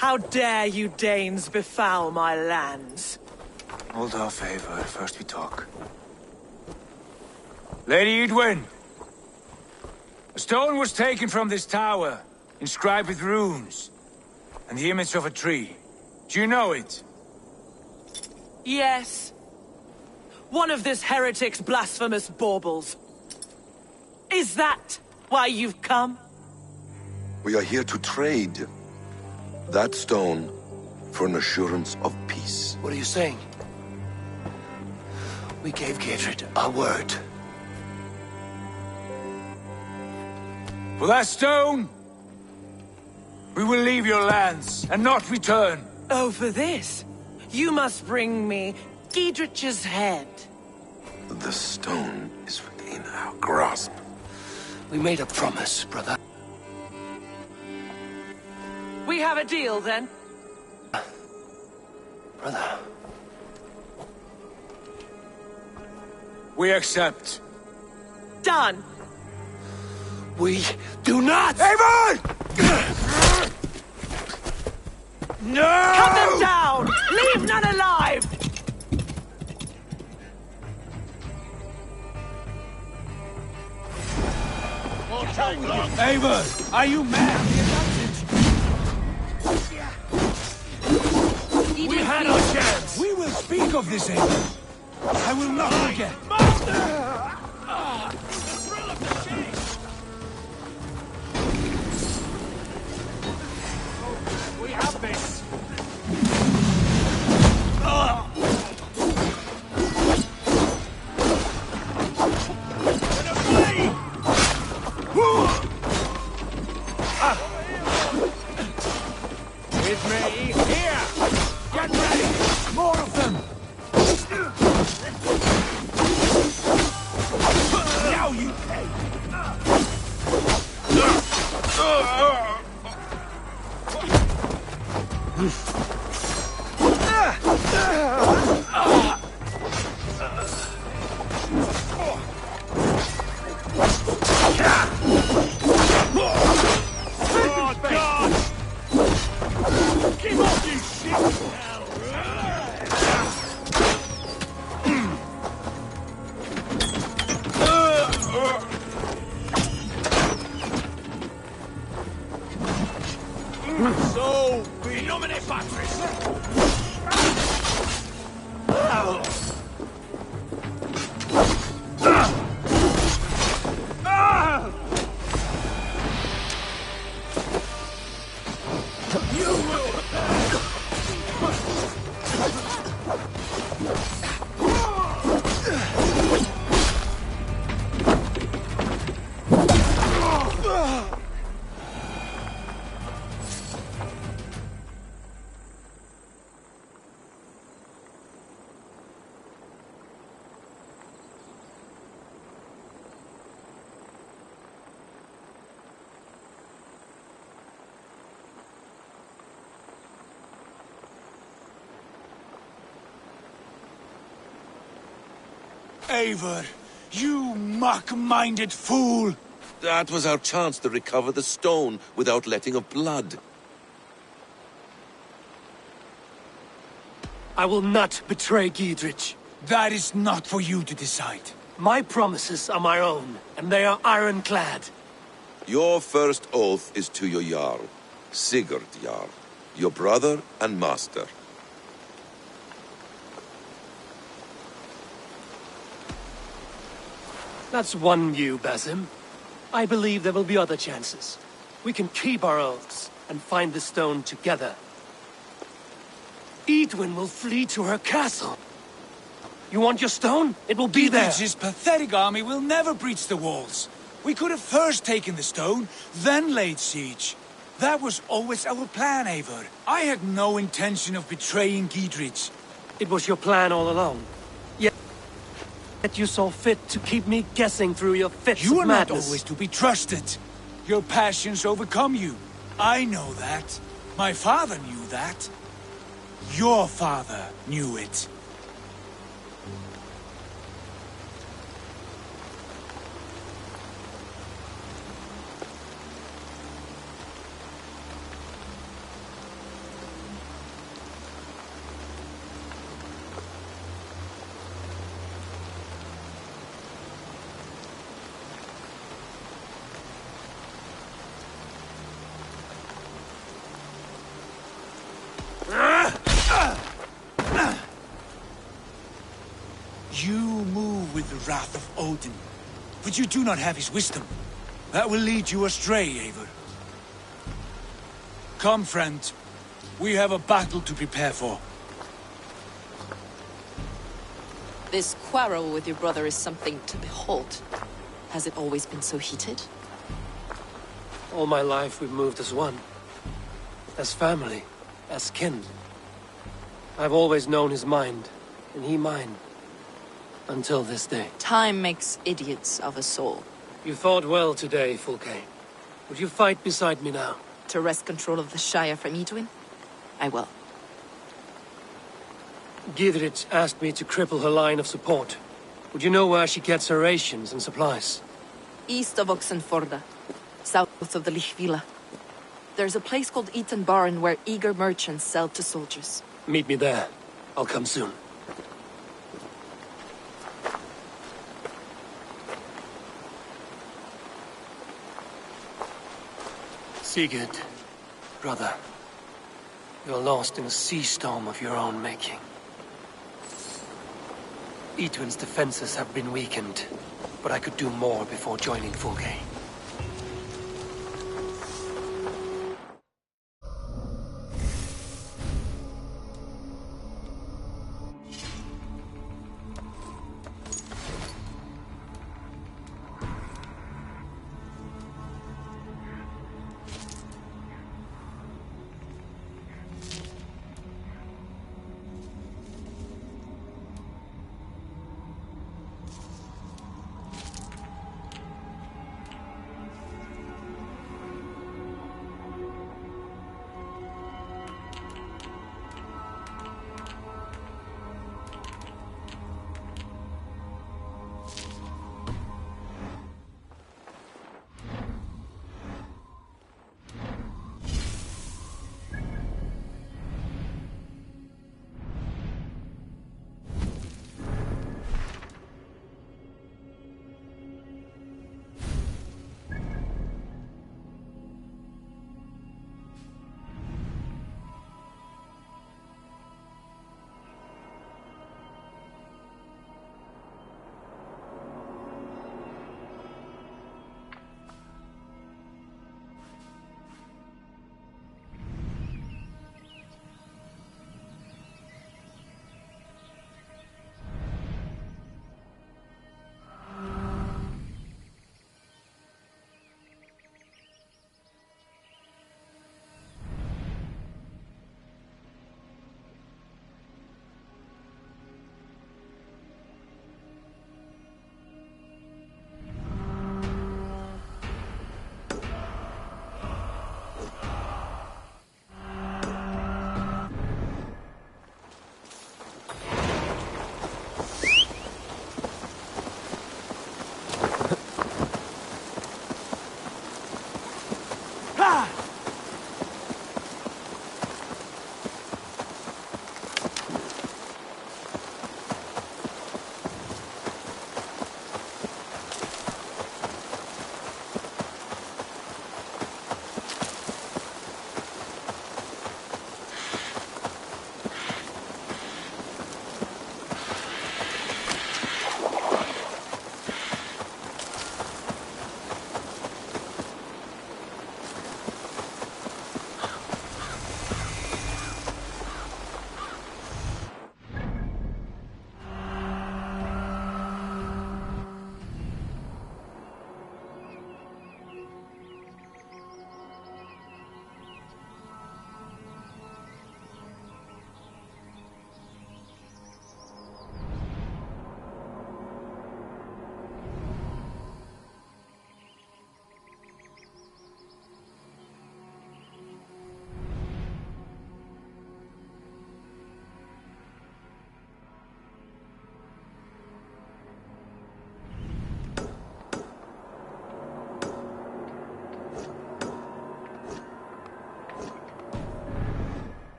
How dare you Danes befoul my lands? Hold off, Eivor. First we talk. Lady Edwin! A stone was taken from this tower, inscribed with runes, and the image of a tree. Do you know it? Yes. One of this heretic's blasphemous baubles. Is that why you've come? We are here to trade that stone for an assurance of peace. What are you saying? We gave Gatred our word. For that stone, we will leave your lands and not return. Oh, for this? You must bring me Giedrich's head. The stone is within our grasp. We made a promise, brother. We have a deal, then? Brother. We accept. Done. We do not! Eivor! No! Cut them down! Leave none alive! Eivor, are you mad? We had our chance. We will speak of this, Eivor. I will not forget. We have this. With me, here! Get ready! More of them! Now you pay! Oh, God! Keep off, you shit! So, in nomine Patris! Eivor, you muck-minded fool! That was our chance to recover the stone without letting of blood. I will not betray Giedrich. That is not for you to decide. My promises are my own, and they are ironclad. Your first oath is to your Jarl, Sigurd Jarl, your brother and master. That's one view, Basim. I believe there will be other chances. We can keep our oaths and find the stone together. Edwin will flee to her castle. You want your stone? It will be there. His pathetic army will never breach the walls. We could have first taken the stone, then laid siege. That was always our plan, Eivor. I had no intention of betraying Giedrich. It was your plan all along. Yet you saw fit to keep me guessing through your fits You of are not madness. always to be trusted. Your passions overcome you. I know that. My father knew that. Your father knew it. move with the wrath of Odin, but you do not have his wisdom. That will lead you astray, Eivor. Come, friend. We have a battle to prepare for. This quarrel with your brother is something to behold. Has it always been so heated? All my life we've moved as one. As family. As kin. I've always known his mind, and he mine. Until this day. Time makes idiots of us all. You fought well today, Fulke. Would you fight beside me now? To wrest control of the Shire from Edwin? I will. Gidrit asked me to cripple her line of support. Would you know where she gets her rations and supplies? East of Oxenforda, south of the Lichvila. There's a place called Eaton Barn where eager merchants sell to soldiers. Meet me there. I'll come soon. Sigurd, brother, you're lost in a sea storm of your own making. Edwin's defenses have been weakened, but I could do more before joining Fulke.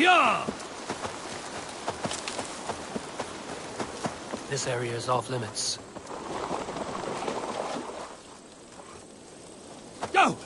Yeah! This area is off limits. Go!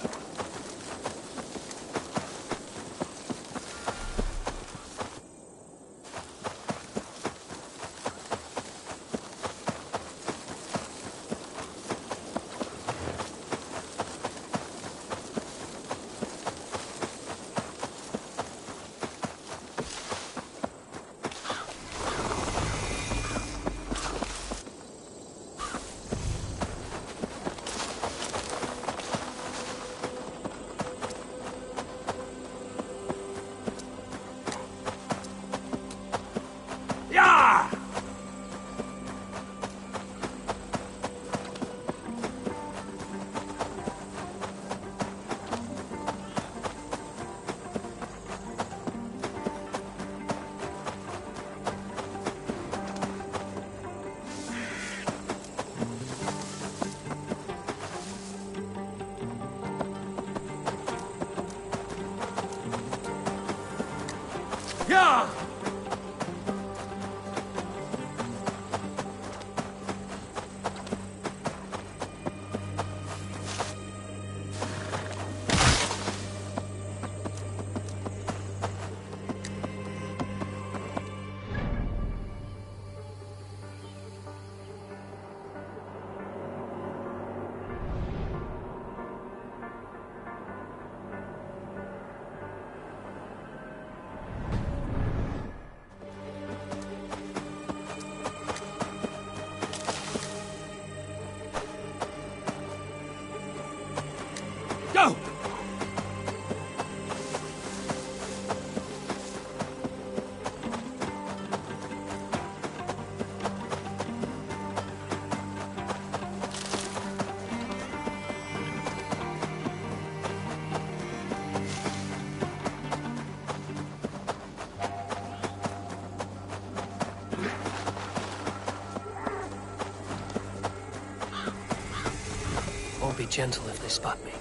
be gentle if they spot me.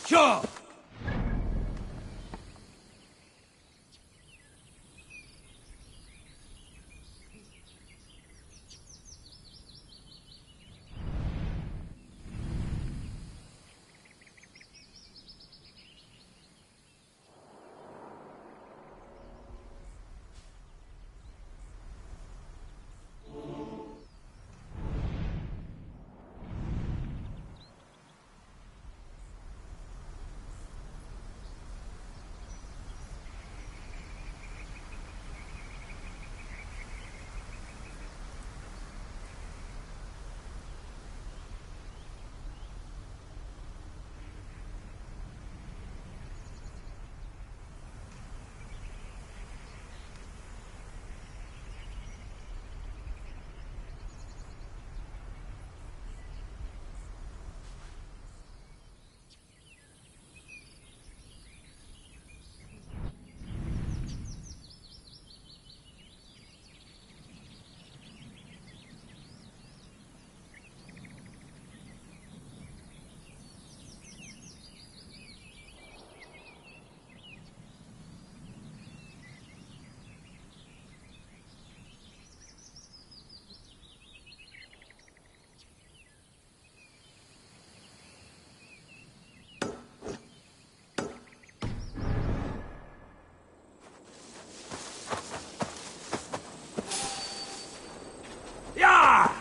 Sure! Yeah!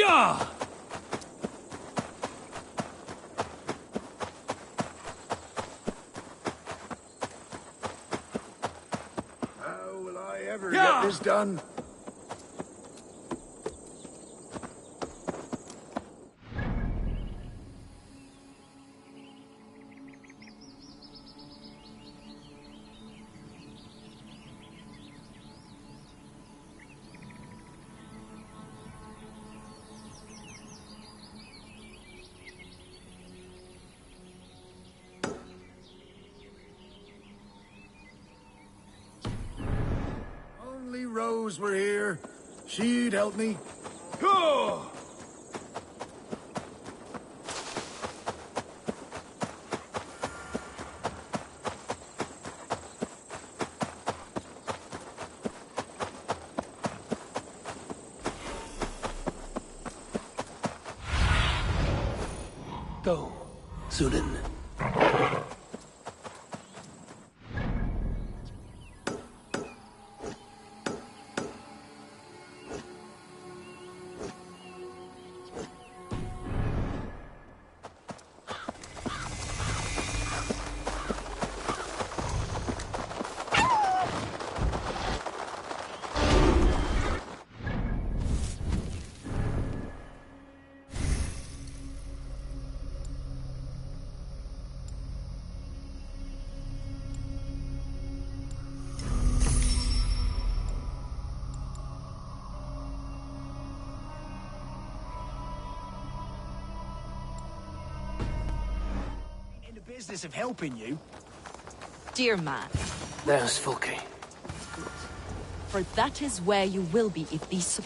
Yeah! How will I ever get this done? Only Rose were here. She'd help me. Go! Go, Zulin. Business of helping you. Dear man, There's Fulke. for that is where you will be if these...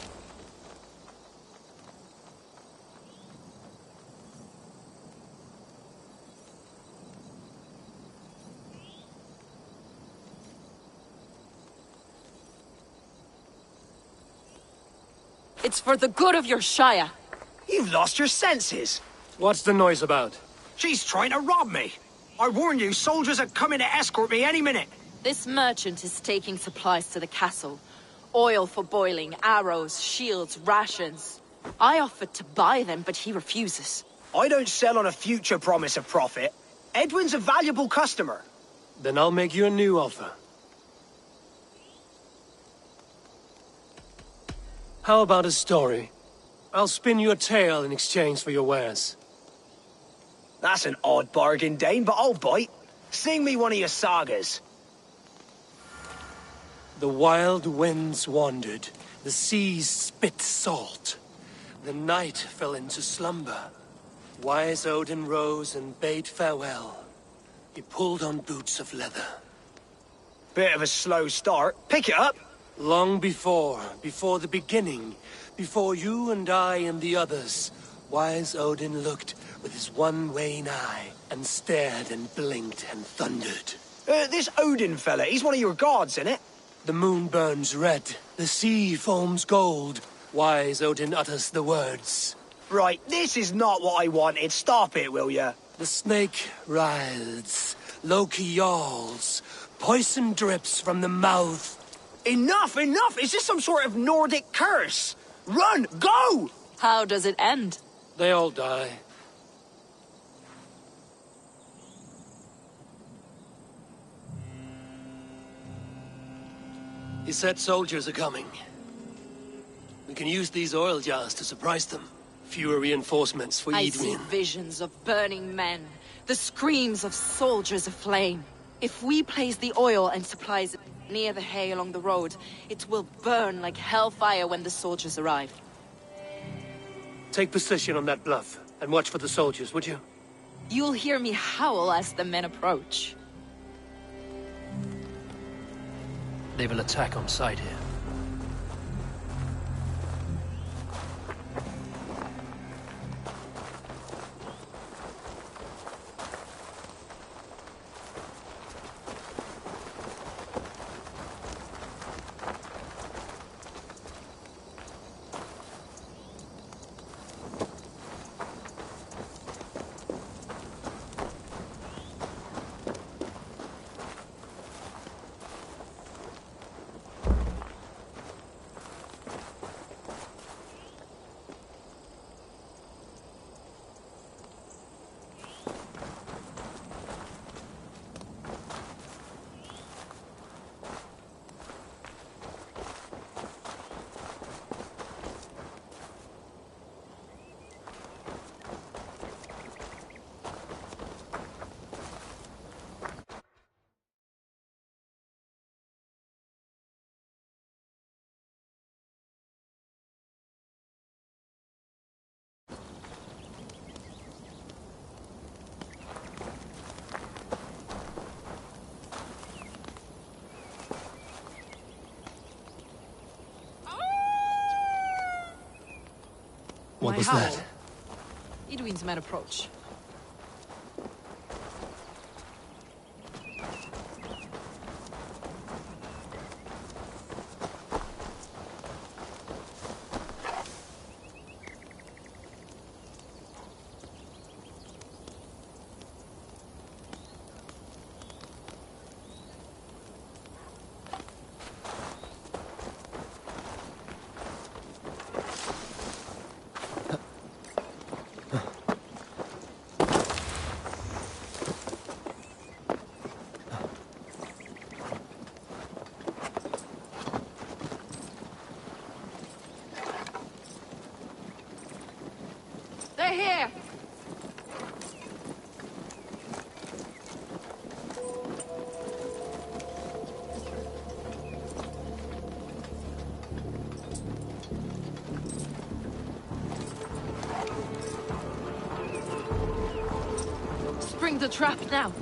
It's for the good of your Shire. You've lost your senses. What's the noise about? She's trying to rob me. I warned you, soldiers are coming to escort me any minute. This merchant is taking supplies to the castle. Oil for boiling, arrows, shields, rations. I offered to buy them, but he refuses. I don't sell on a future promise of profit. Edwin's a valuable customer. Then I'll make you a new offer. How about a story? I'll spin you a tale in exchange for your wares. That's an odd bargain, Dane, but I'll bite. Sing me one of your sagas. The wild winds wandered, the seas spit salt. The night fell into slumber. Wise Odin rose and bade farewell. He pulled on boots of leather. Bit of a slow start. Pick it up. Long before the beginning, before you and I and the others, Wise Odin looked with his one wan eye and stared and blinked and thundered. This Odin fella, he's one of your gods, innit? The moon burns red, the sea foams gold. Wise Odin utters the words. Right, this is not what I wanted. Stop it, will ya? The snake writhes, Loki yawls, poison drips from the mouth. Enough, enough! Is this some sort of Nordic curse? Run! Go! How does it end? They all die. He said soldiers are coming. We can use these oil jars to surprise them. Fewer reinforcements for I see Edwin. visions of burning men, the screams of soldiers aflame. If we place the oil and supplies near the hay along the road, it will burn like hellfire when the soldiers arrive. Take position on that bluff, and watch for the soldiers, would you? You'll hear me howl as the men approach. They will attack on sight here. What was that? Edwin's men approach. They're here! Spring the trap now.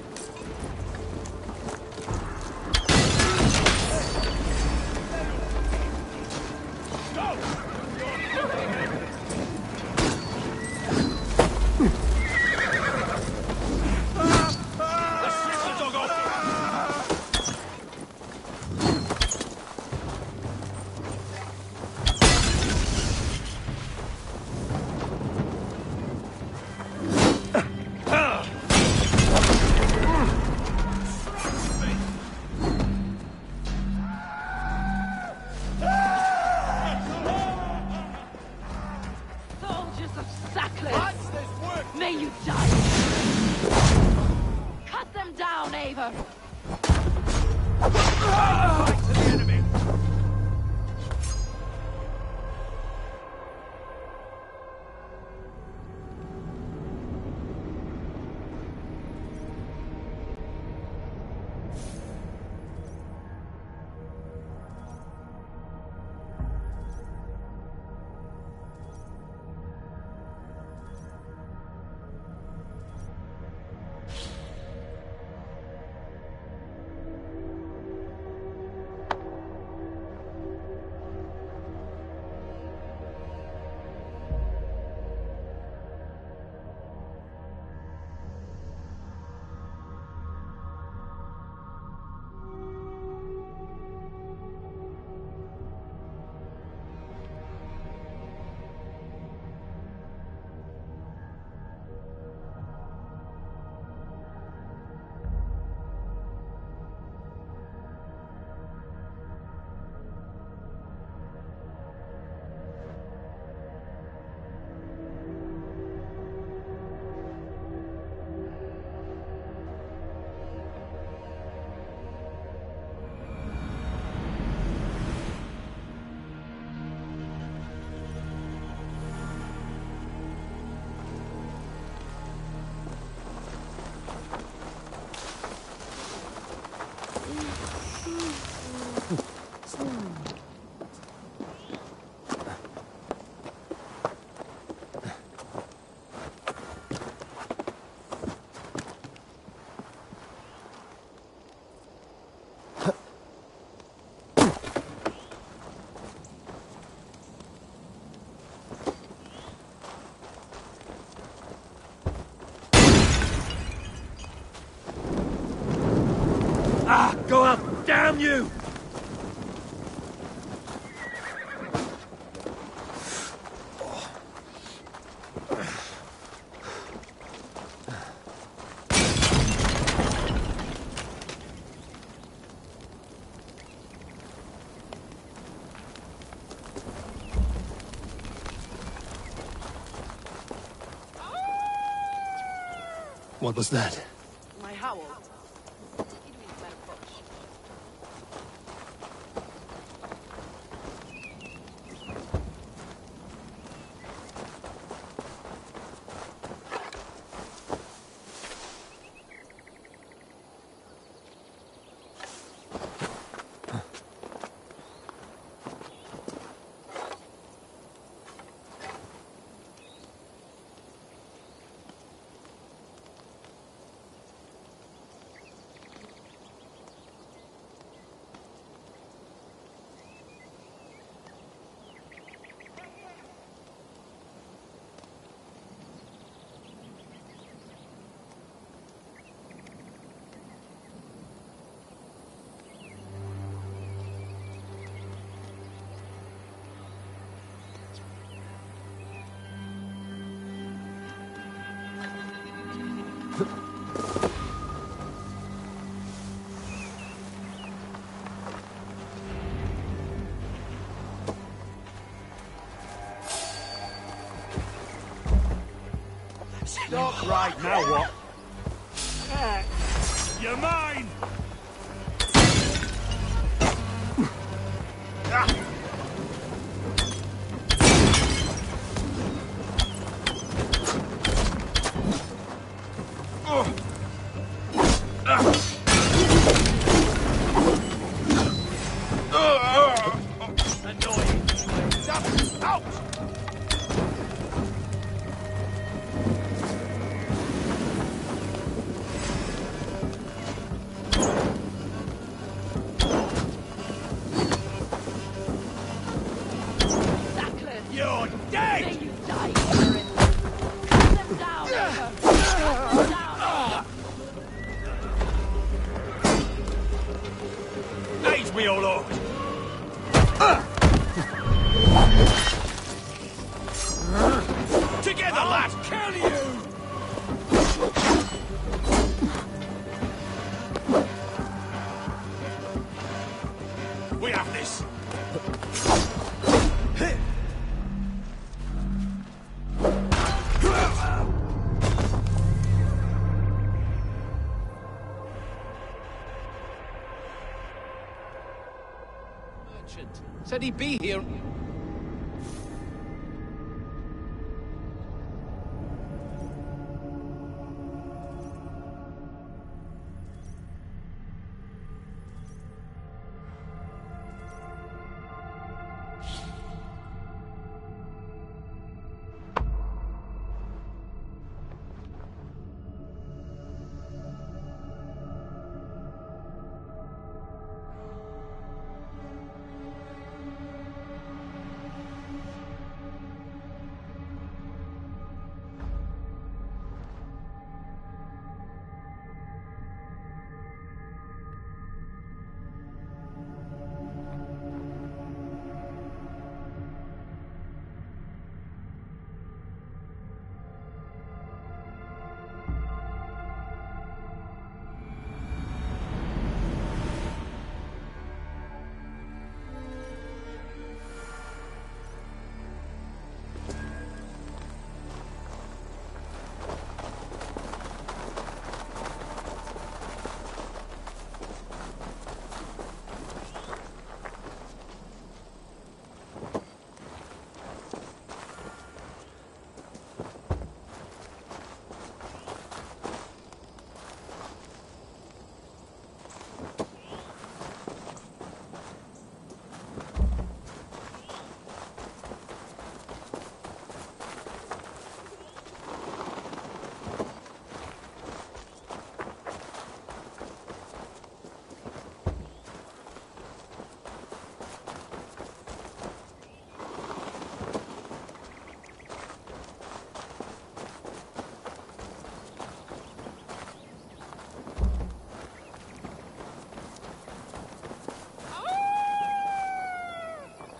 Eivor! Fight to the enemy! Go up! Damn you! What was that? My howl. Not right, now what? You're mine! Annoying! Out! You're dead! May you die, Aaron. Cut them down, Eivor. Cut them down. merchant. Said he'd be here.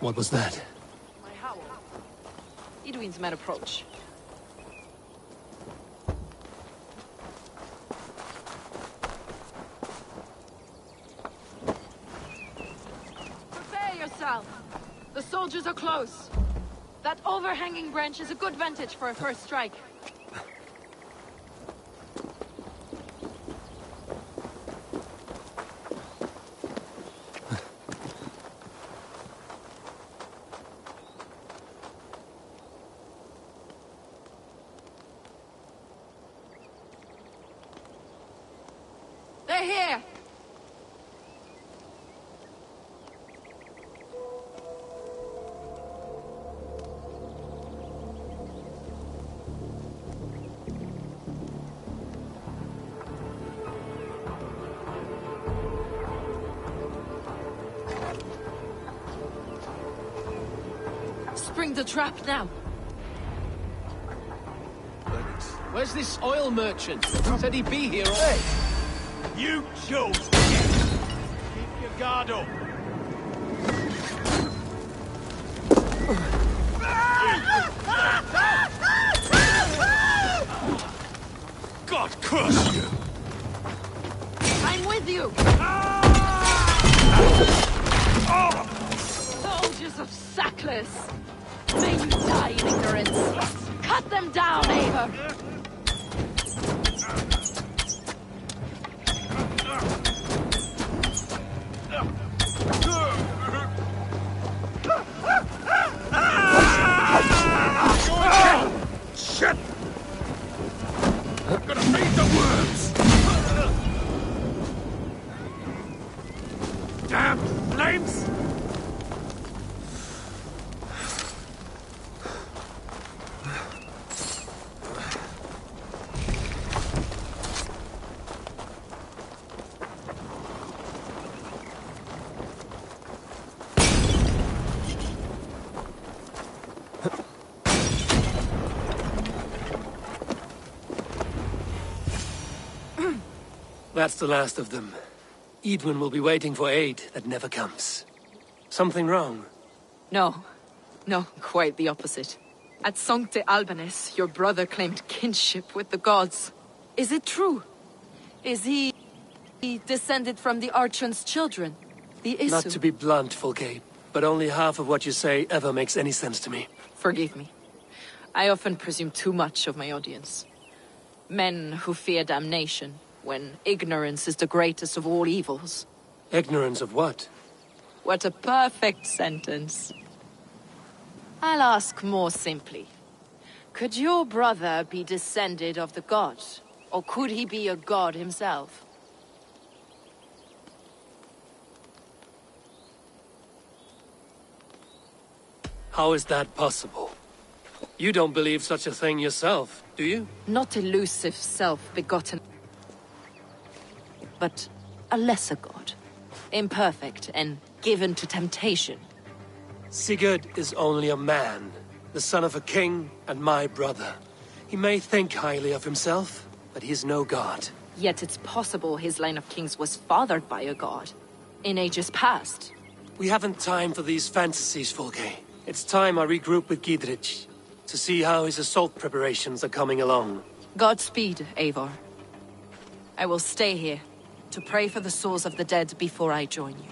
What was that? My howl. Edwin's men approach. Prepare yourself. The soldiers are close. That overhanging branch is a good vantage for a first strike. They're here! Spring the trap now. Where's this oil merchant? Said he'd be here. Hey! You chose! Keep your guard up! God curse you! I'm with you! Soldiers of Sackless! May you die in ignorance! Cut them down, Eivor! Shit! I'm gonna feed the worms! Damn flames! That's the last of them. Edwin will be waiting for aid that never comes. Something wrong? No. No, quite the opposite. At Sancte Albanes, your brother claimed kinship with the gods. Is it true? Is he descended from the Archon's children? The Isu? Not to be blunt, Fulke, but only half of what you say ever makes any sense to me. Forgive me. I often presume too much of my audience. Men who fear damnation, when ignorance is the greatest of all evils. Ignorance of what? What a perfect sentence. I'll ask more simply. Could your brother be descended of the gods? Or could he be a god himself? How is that possible? You don't believe such a thing yourself, do you? Not elusive self-begotten, but a lesser god. Imperfect and given to temptation. Sigurd is only a man, the son of a king and my brother. He may think highly of himself, but he is no god. Yet it's possible his line of kings was fathered by a god, in ages past. We haven't time for these fantasies, Fulke. It's time I regroup with Gidrich, to see how his assault preparations are coming along. Godspeed, Eivor. I will stay here, to pray for the souls of the dead before I join you.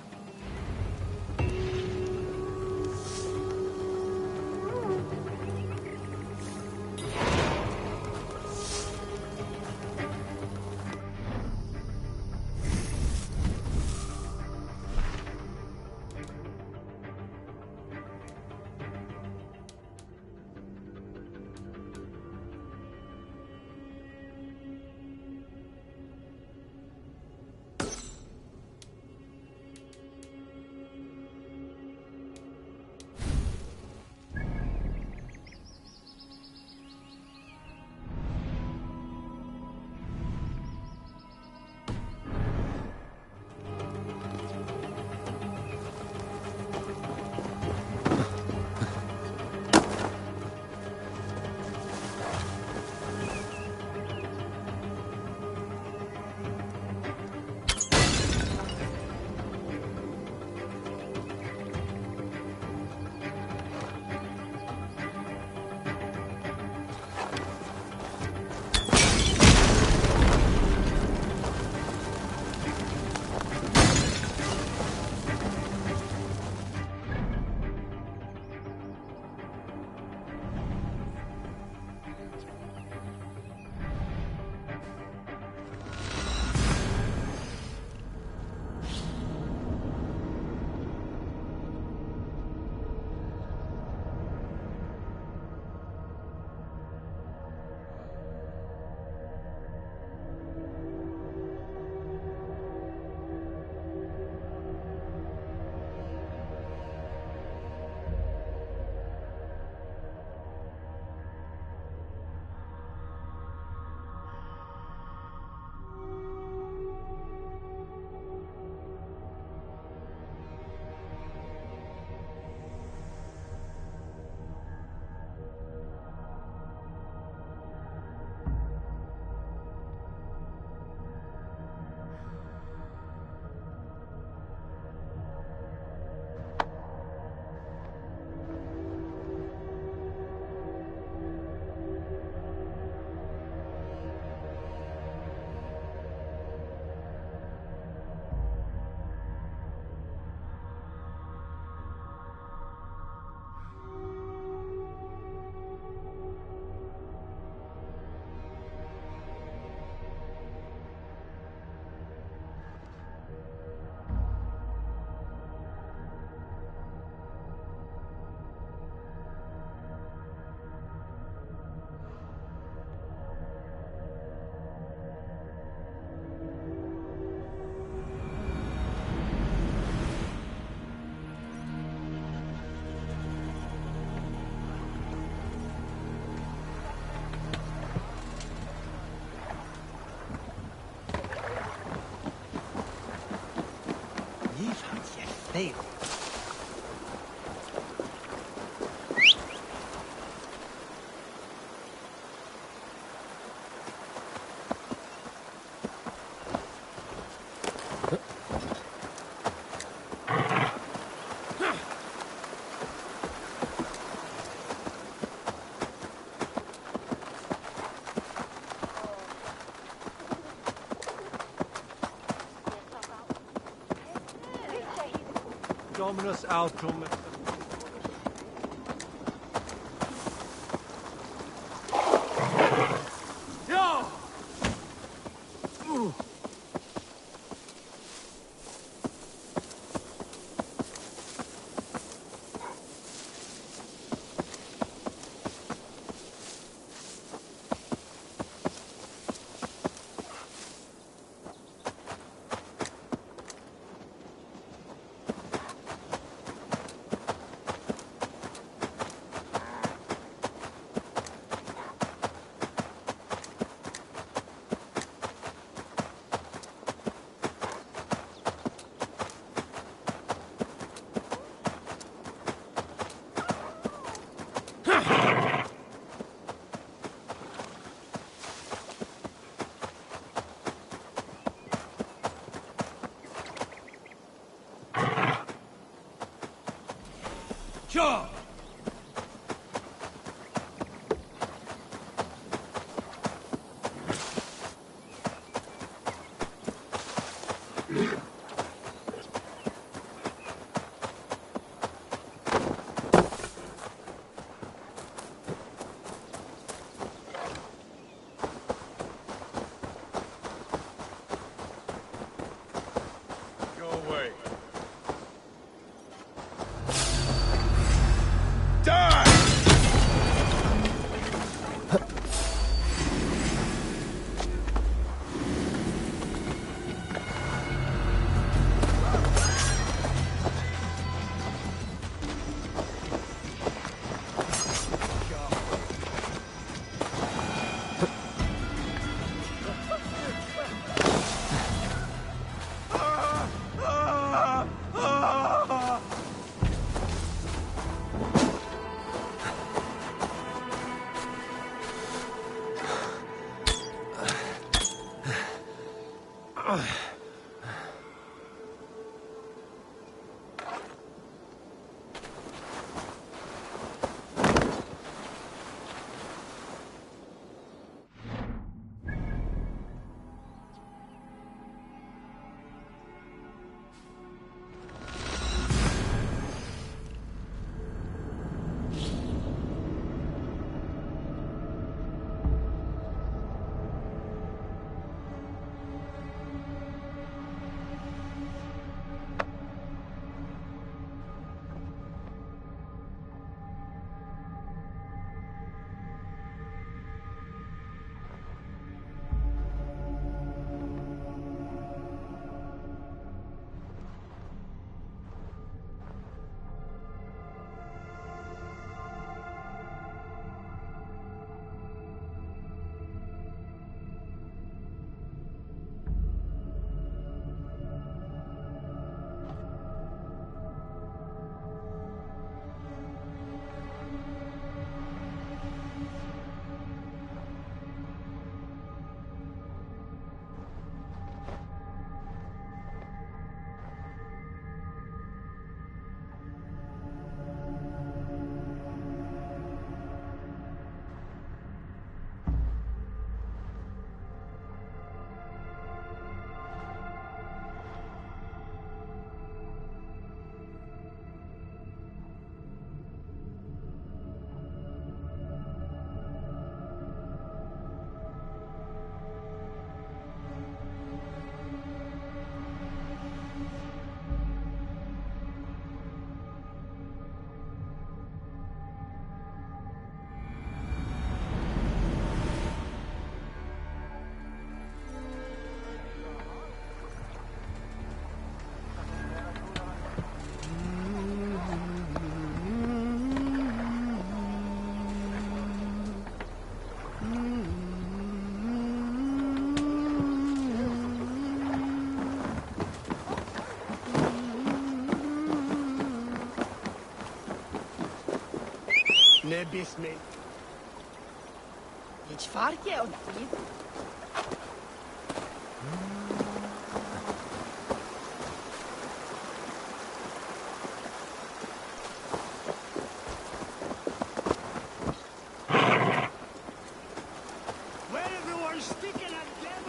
Hey. Dominus autum. Sure. Go away. Ne bismi. Hiç fark yok değil. Where everyone's sticking at them.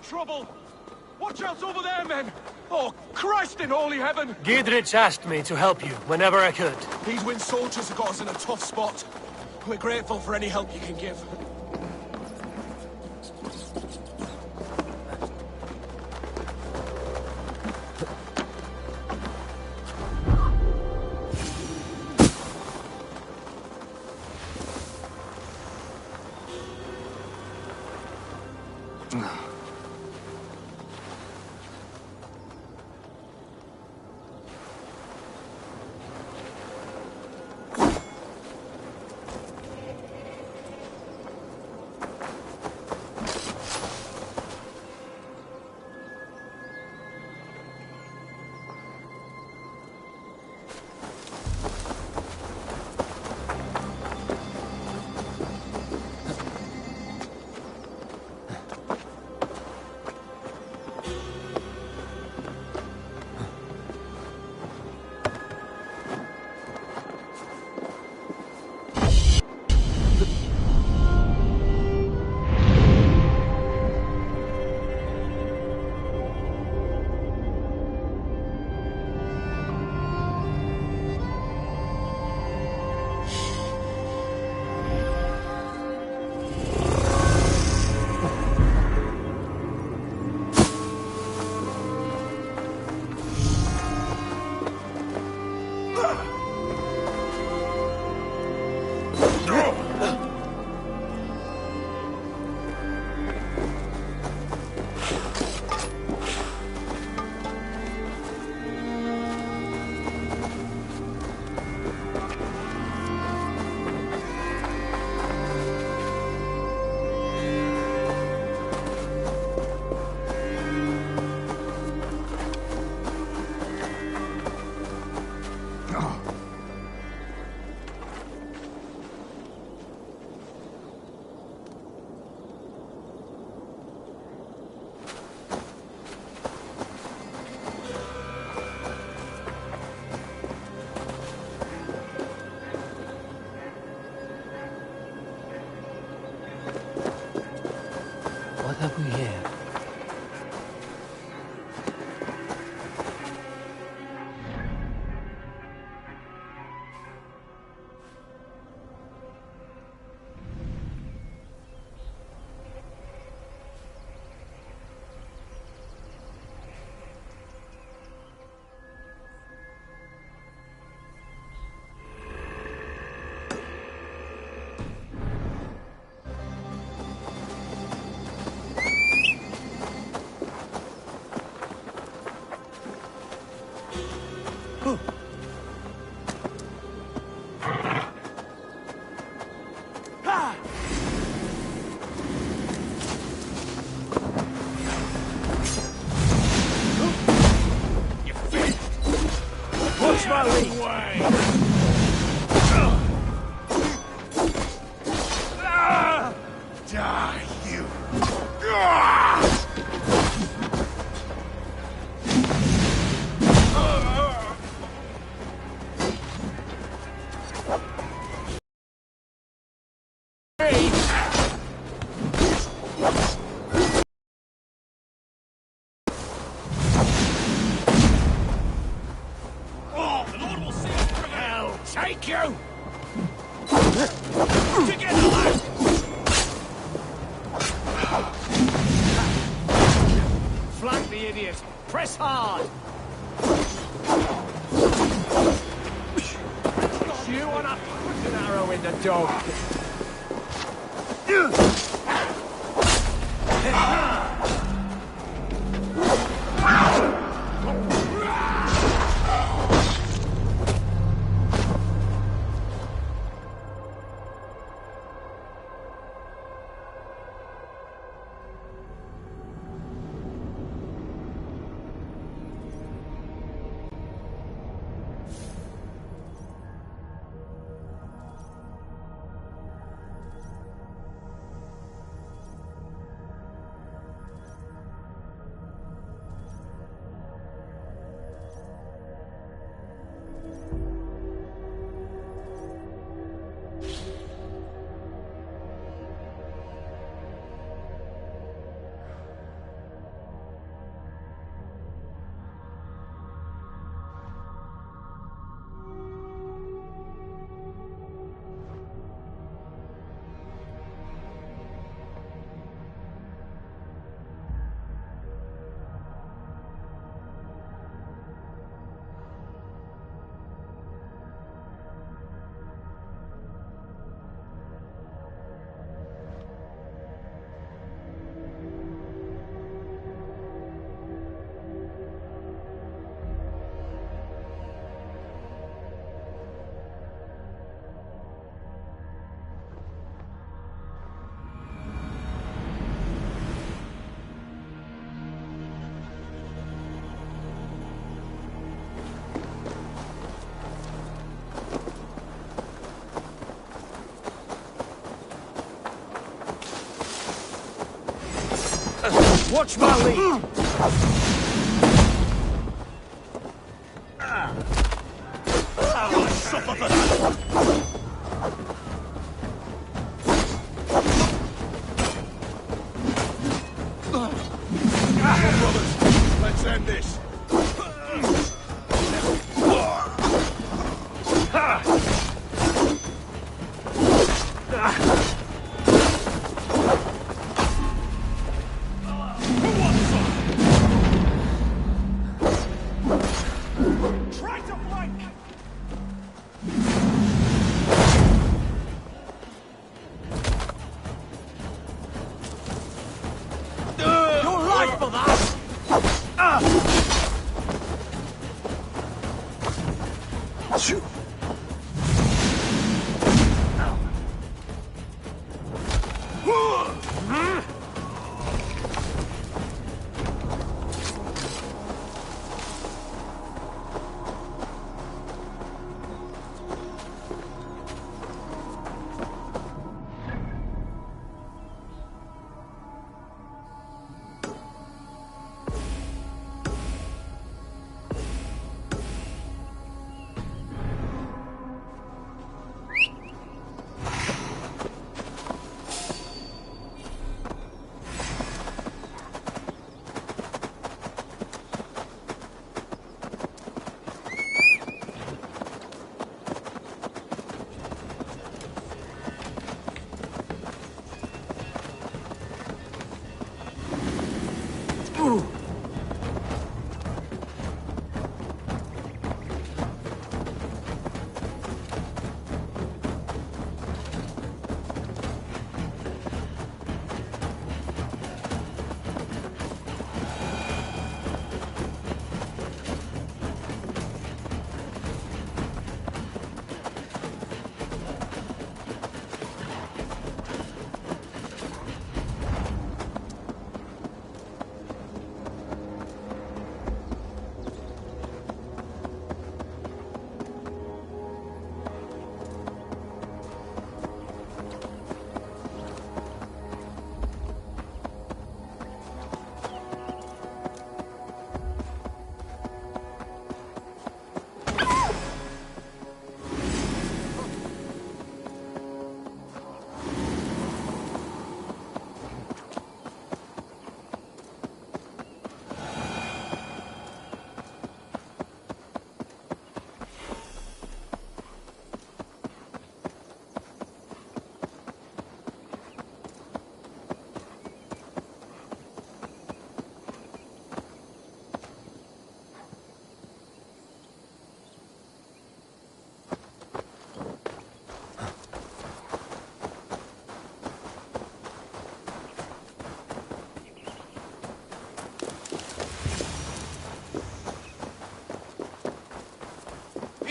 trouble! Watch out over there, men! Oh, Christ in holy heaven! Giedrich asked me to help you whenever I could. These Wind soldiers have got us in a tough spot. We're grateful for any help you can give. What have we here? Die, you! Take you! Together, lad! Flank the idiot! Press hard! You wanna put an arrow in the dog? Watch my lead! You'll suffer for that! Brothers, let's end this. Try to flank! Your life for that! Shoot!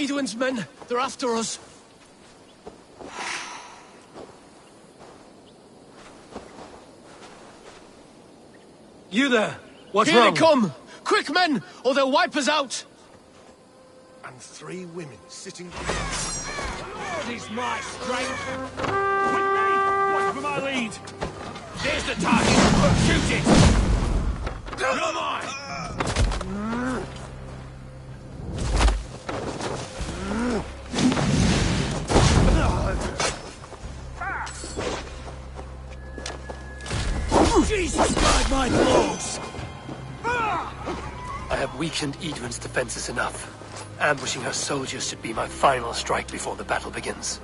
Edwin's men, they're after us. You there? What's wrong? Here they come! Quick, men, or they'll wipe us out! And 3 women sitting... Lord is my strength! With me! Watch for my lead! There's the target! Shoot it! You're mine! Jesus, guide my blows! I have weakened Edwin's defenses enough. Ambushing her soldiers should be my final strike before the battle begins.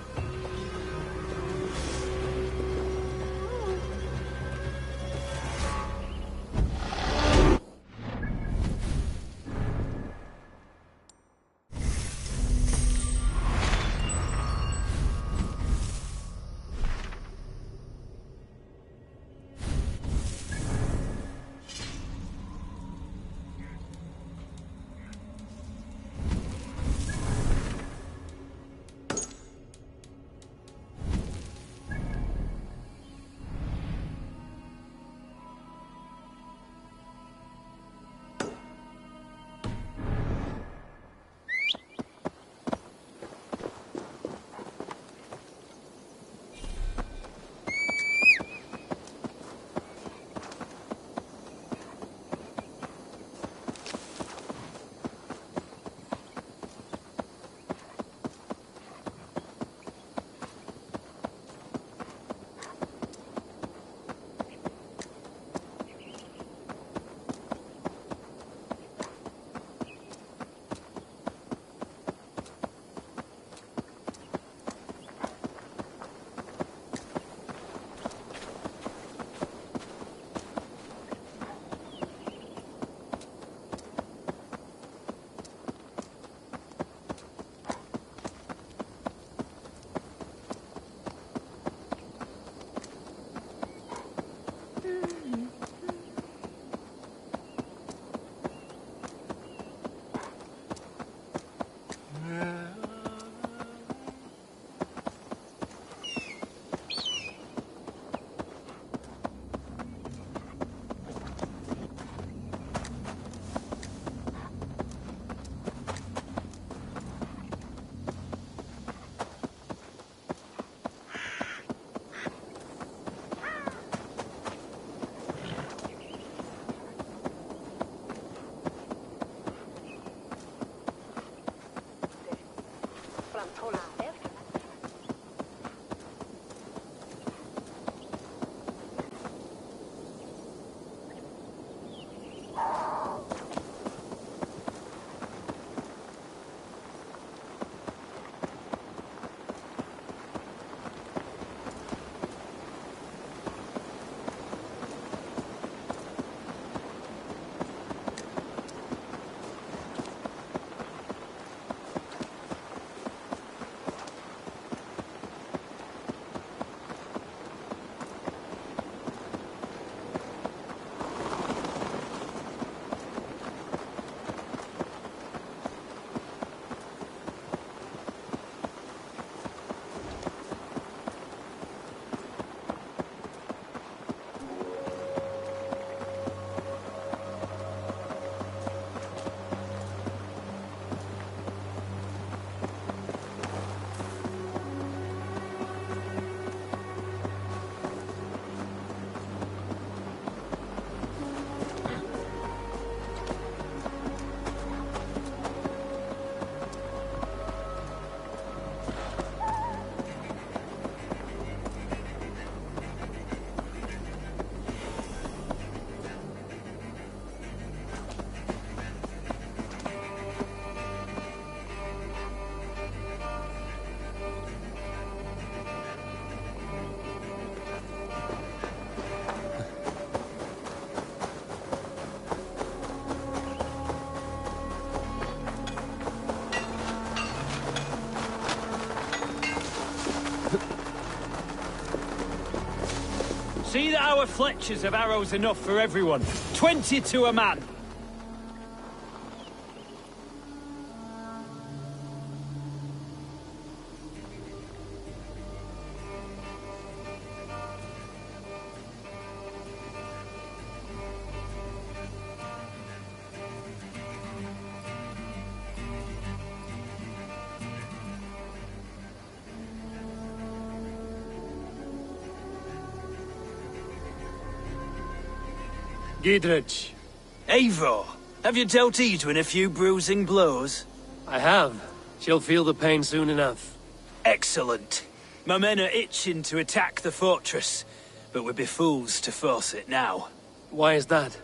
See that our Fletchers have arrows enough for everyone. 20 to a man. Giedrich. Eivor, have you dealt Edwin a few bruising blows? I have. She'll feel the pain soon enough. Excellent. My men are itching to attack the fortress, but we'd be fools to force it now. Why is that?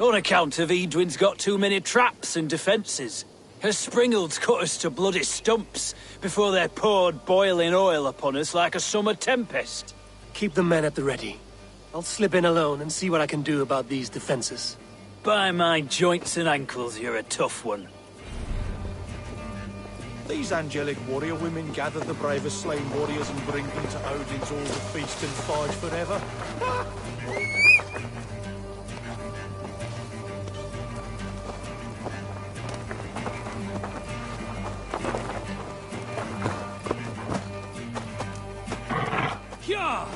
On account of Edwin's got too many traps and defences. Her springalds cut us to bloody stumps before they poured boiling oil upon us like a summer tempest. Keep the men at the ready. I'll slip in alone and see what I can do about these defenses. By my joints and ankles, you're a tough one. These angelic warrior women gather the bravest slain warriors and bring them to Odin's hall to feast and fight forever. Yeah!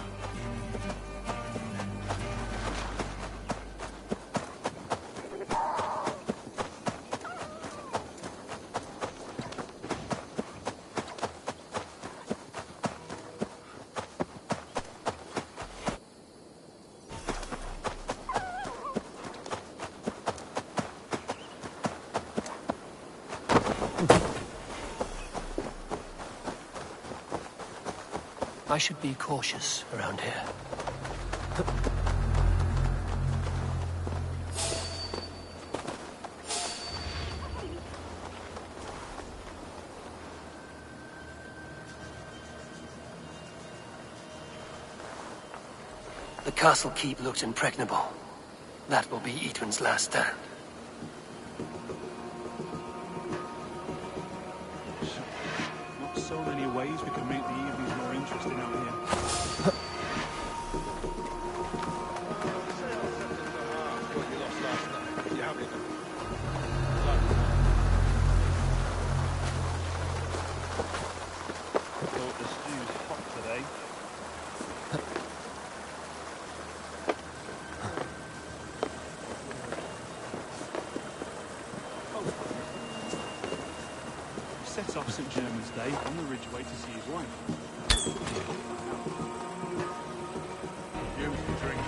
I should be cautious around here. The castle keep looks impregnable. That will be Edwin's last stand. Not so many ways we can make the evenings more interesting out here. Thought the stew's hot today. Set off St. German's Day on the Ridgeway to see his wife. Beautiful drink.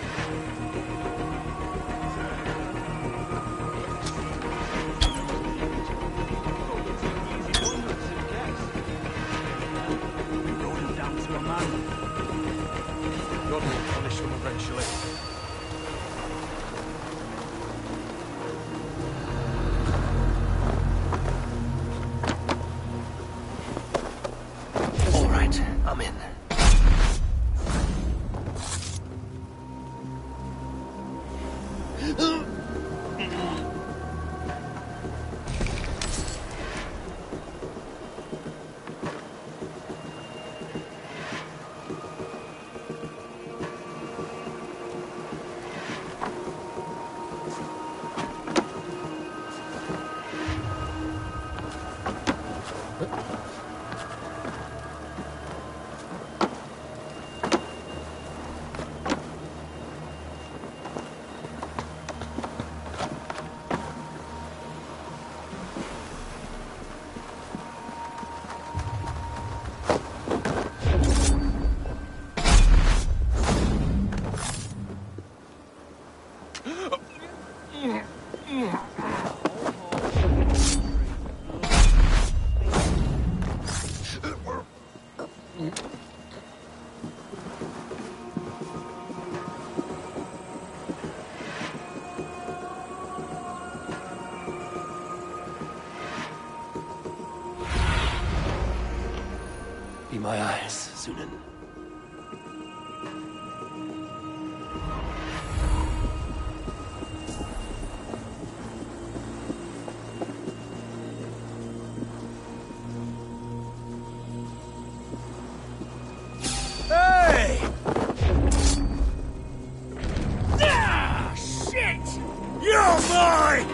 my eyes, Sunan. Hey! Ah, shit! You're mine!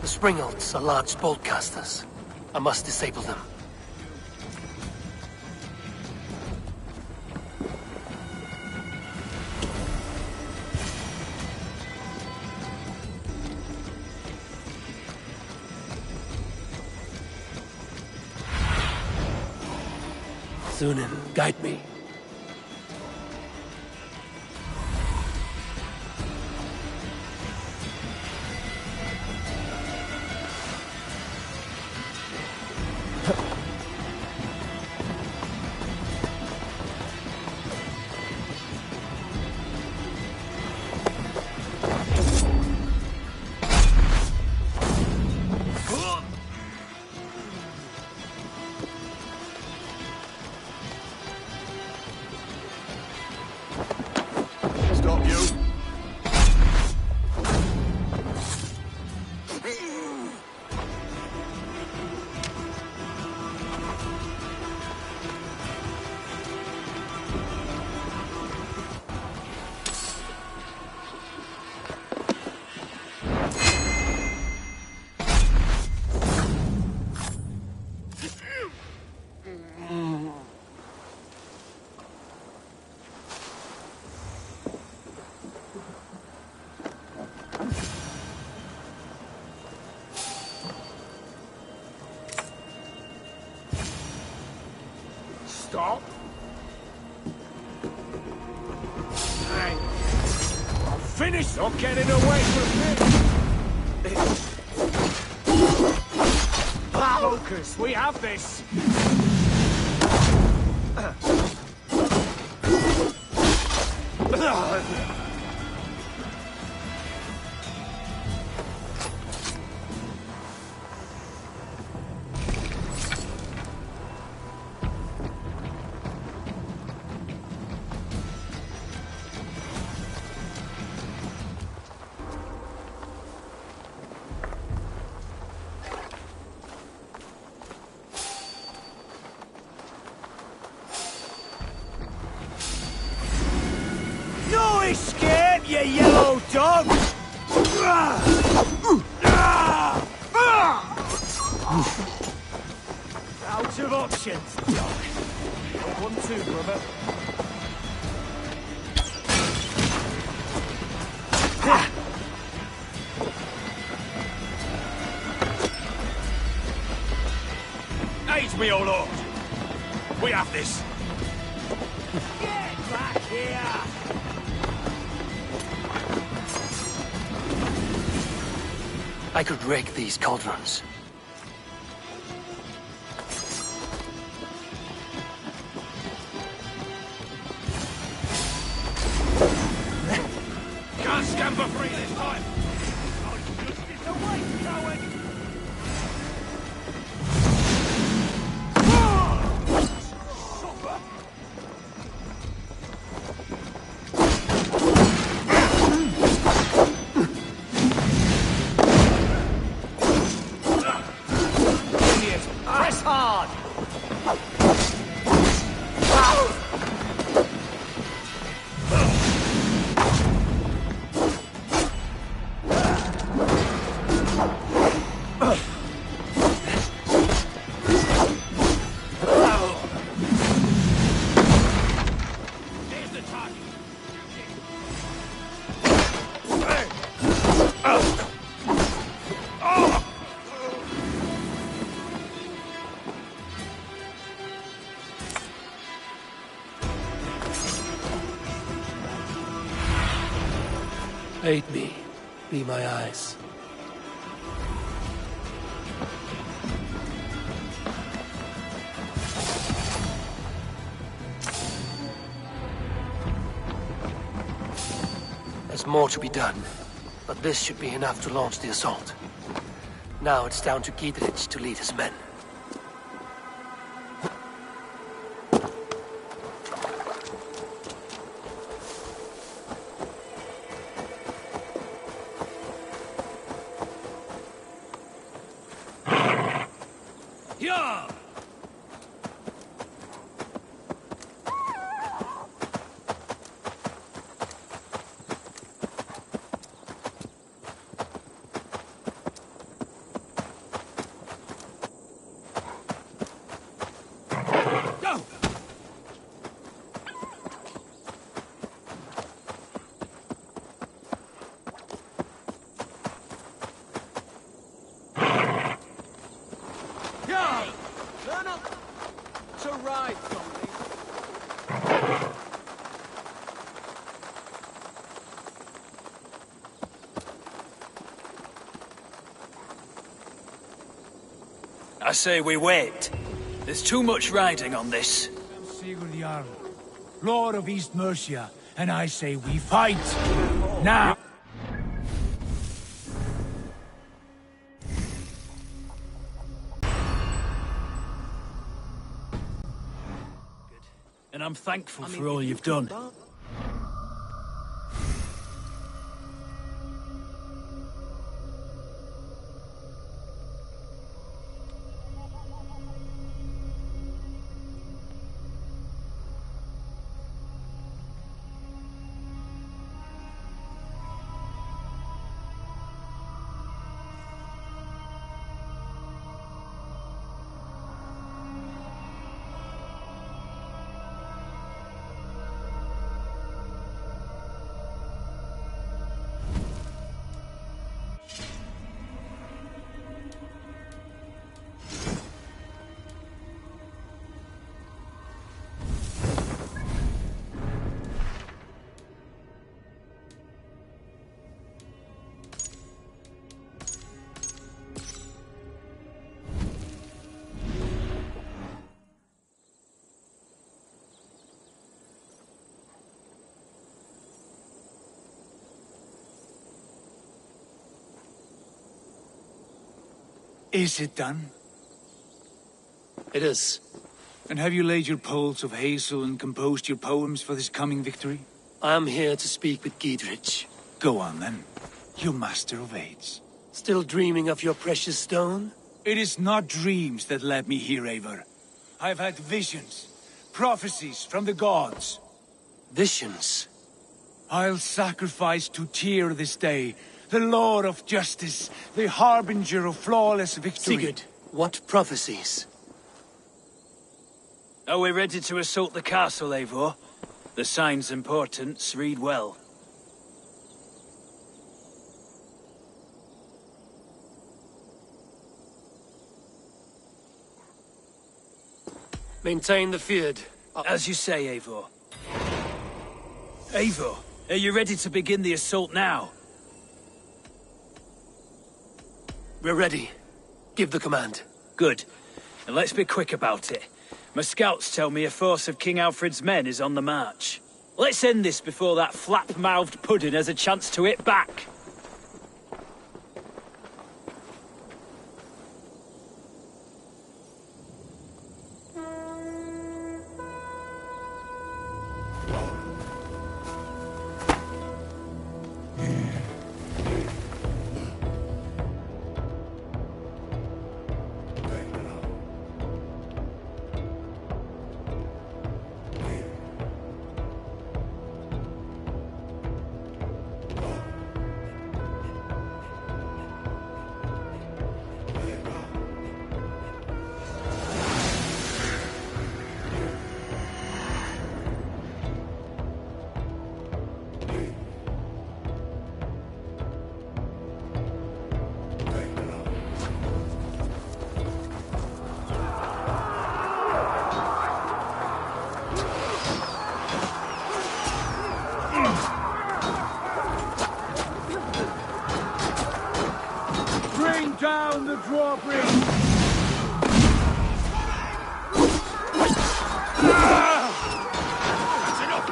The Springolds are large bolt casters. I must disable them. Sunan, guide me. Stop you. Stop. Hey. I'm finished. Not getting away from me. Focus. We have this. No escape, you yellow dog! Out of options, dog. 1-2, brother. Aid me, O Lord! We have this! Get back here! I could rake these cauldrons. Can't stand for free this time! Justice awaits, coward! Press hard! Here's the target! Aid me. Be my eyes. There's more to be done, but this should be enough to launch the assault. Now it's down to Giedrich to lead his men. Yeah! I say we wait. There's too much riding on this. Sigurd Jarl, Lord of East Mercia, and I say we fight! Now! And I'm thankful for all you've done. Is it done? It is. And have you laid your poles of hazel and composed your poems for this coming victory? I am here to speak with Giedrich. Go on then, you master of aids. Still dreaming of your precious stone? It is not dreams that led me here, Eivor. I've had visions, prophecies from the gods. Visions? I'll sacrifice to Tyr this day, the Lord of Justice, the harbinger of flawless victory. Sigurd, what prophecies? Are we ready to assault the castle, Eivor? The signs and portents read well. Maintain the field. As you say, Eivor. Eivor, are you ready to begin the assault now? We're ready. Give the command. Good. And let's be quick about it. My scouts tell me a force of King Alfred's men is on the march. Let's end this before that flap-mouthed pudding has a chance to hit back. Down the drawbridge! That's enough!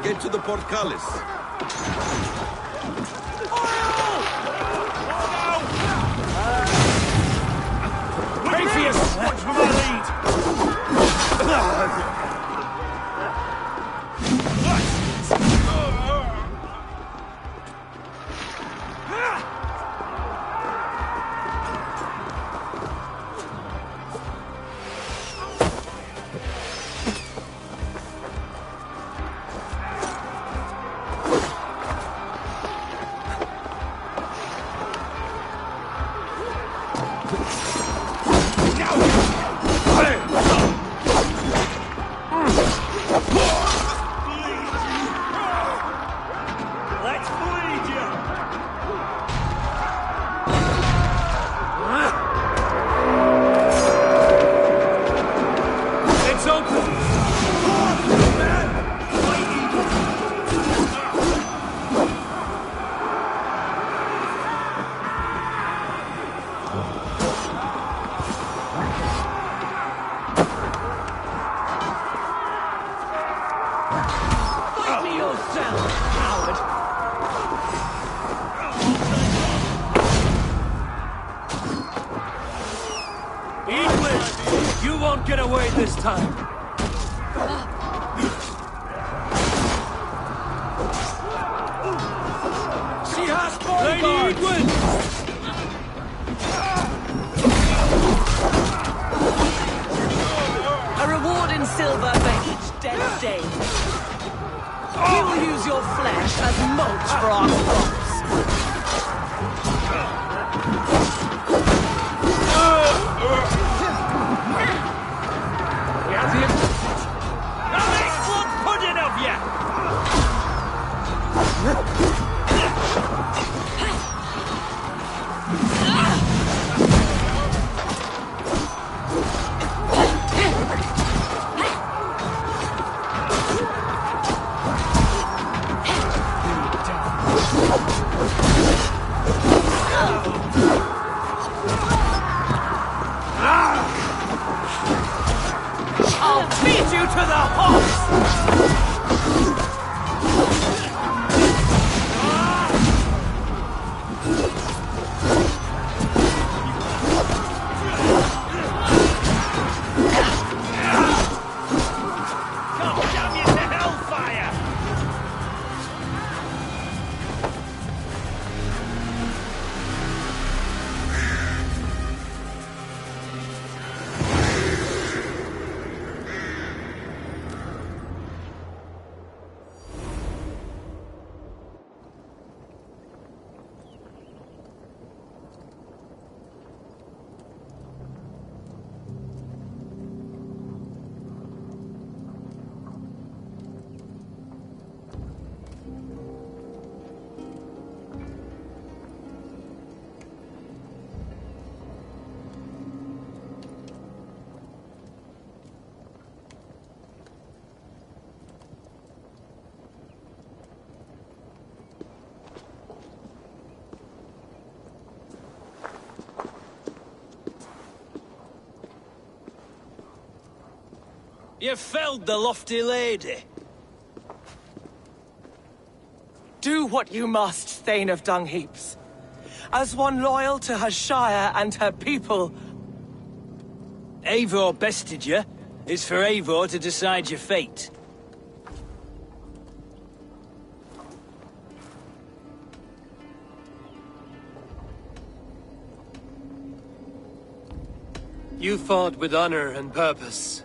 Get to the portcullis. Patrius! Watch for my lead! You won't get away this time! She has Lady Edwin! A reward in silver for each dead day. We will use your flesh as mulch for our crops. I'll feed you to the horse! You felled the lofty lady. Do what you must, Thane of Dung Heaps. As one loyal to her shire and her people. Eivor bested you. It's for Eivor to decide your fate. You fought with honor and purpose.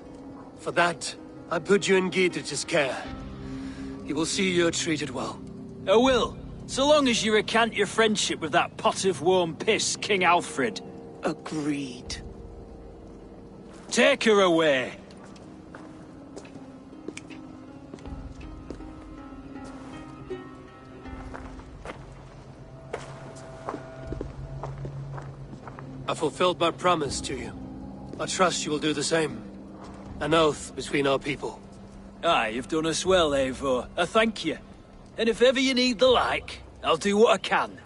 For that, I put you in Giedrich's care. He will see you're treated well. I will, so long as you recant your friendship with that pot of warm piss, King Alfred. Agreed. Take her away. I fulfilled my promise to you. I trust you will do the same. An oath between our people. Aye, you've done us well, Eivor. I thank you. And if ever you need the like, I'll do what I can.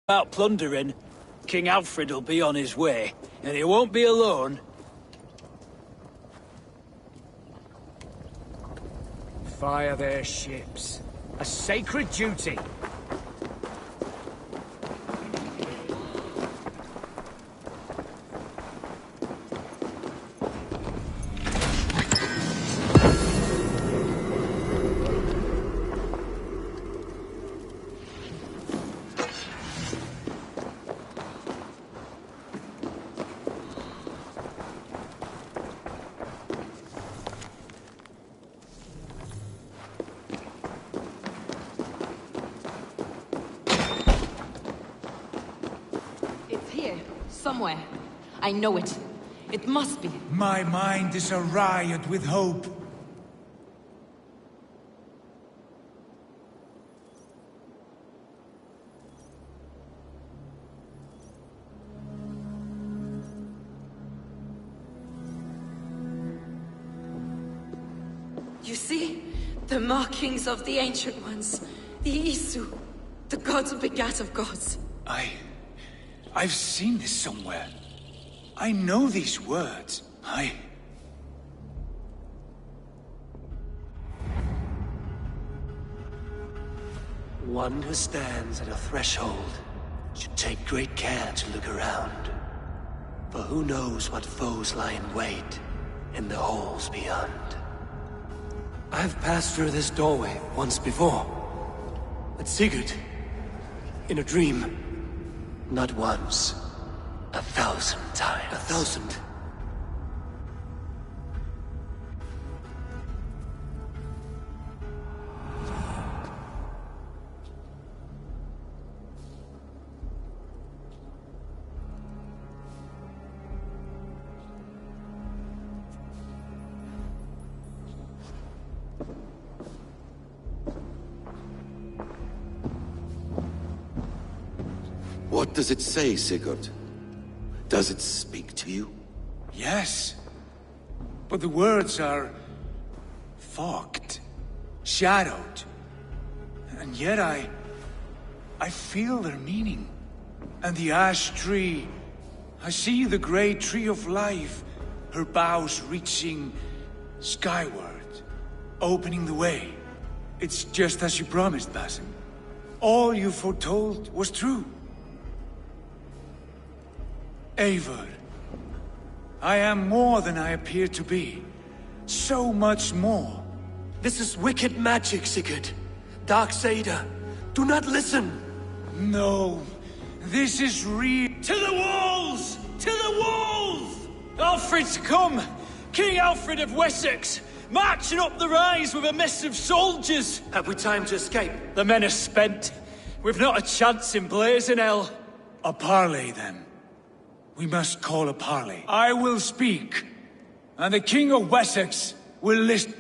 About plundering, King Alfred will be on his way, and he won't be alone. fire their ships. A sacred duty. Somewhere. I know it. It must be. My mind is a riot with hope. You see? The markings of the Ancient Ones. The Isu. The gods begat of gods. I've seen this somewhere. I know these words. One who stands at a threshold should take great care to look around. For who knows what foes lie in wait in the halls beyond. I've passed through this doorway once before. At Sigurd. In a dream. Not once. 1,000 times. 1,000. What does it say, Sigurd? Does it speak to you? Yes. But the words are... fogged. Shadowed. And yet I feel their meaning. And the ash tree... I see the great tree of life, her boughs reaching skyward, opening the way. It's just as you promised, Basim. All you foretold was true. Eivor, I am more than I appear to be. So much more. This is wicked magic, Sigurd. Darksader. Do not listen. No. This is real. To the walls! To the walls! Alfred's come! King Alfred of Wessex! Marching up the rise with a mess of soldiers! Have we time to escape? The men are spent. We've not a chance in blazing hell. A parley, then. We must call a parley. I will speak, and the King of Wessex will listen.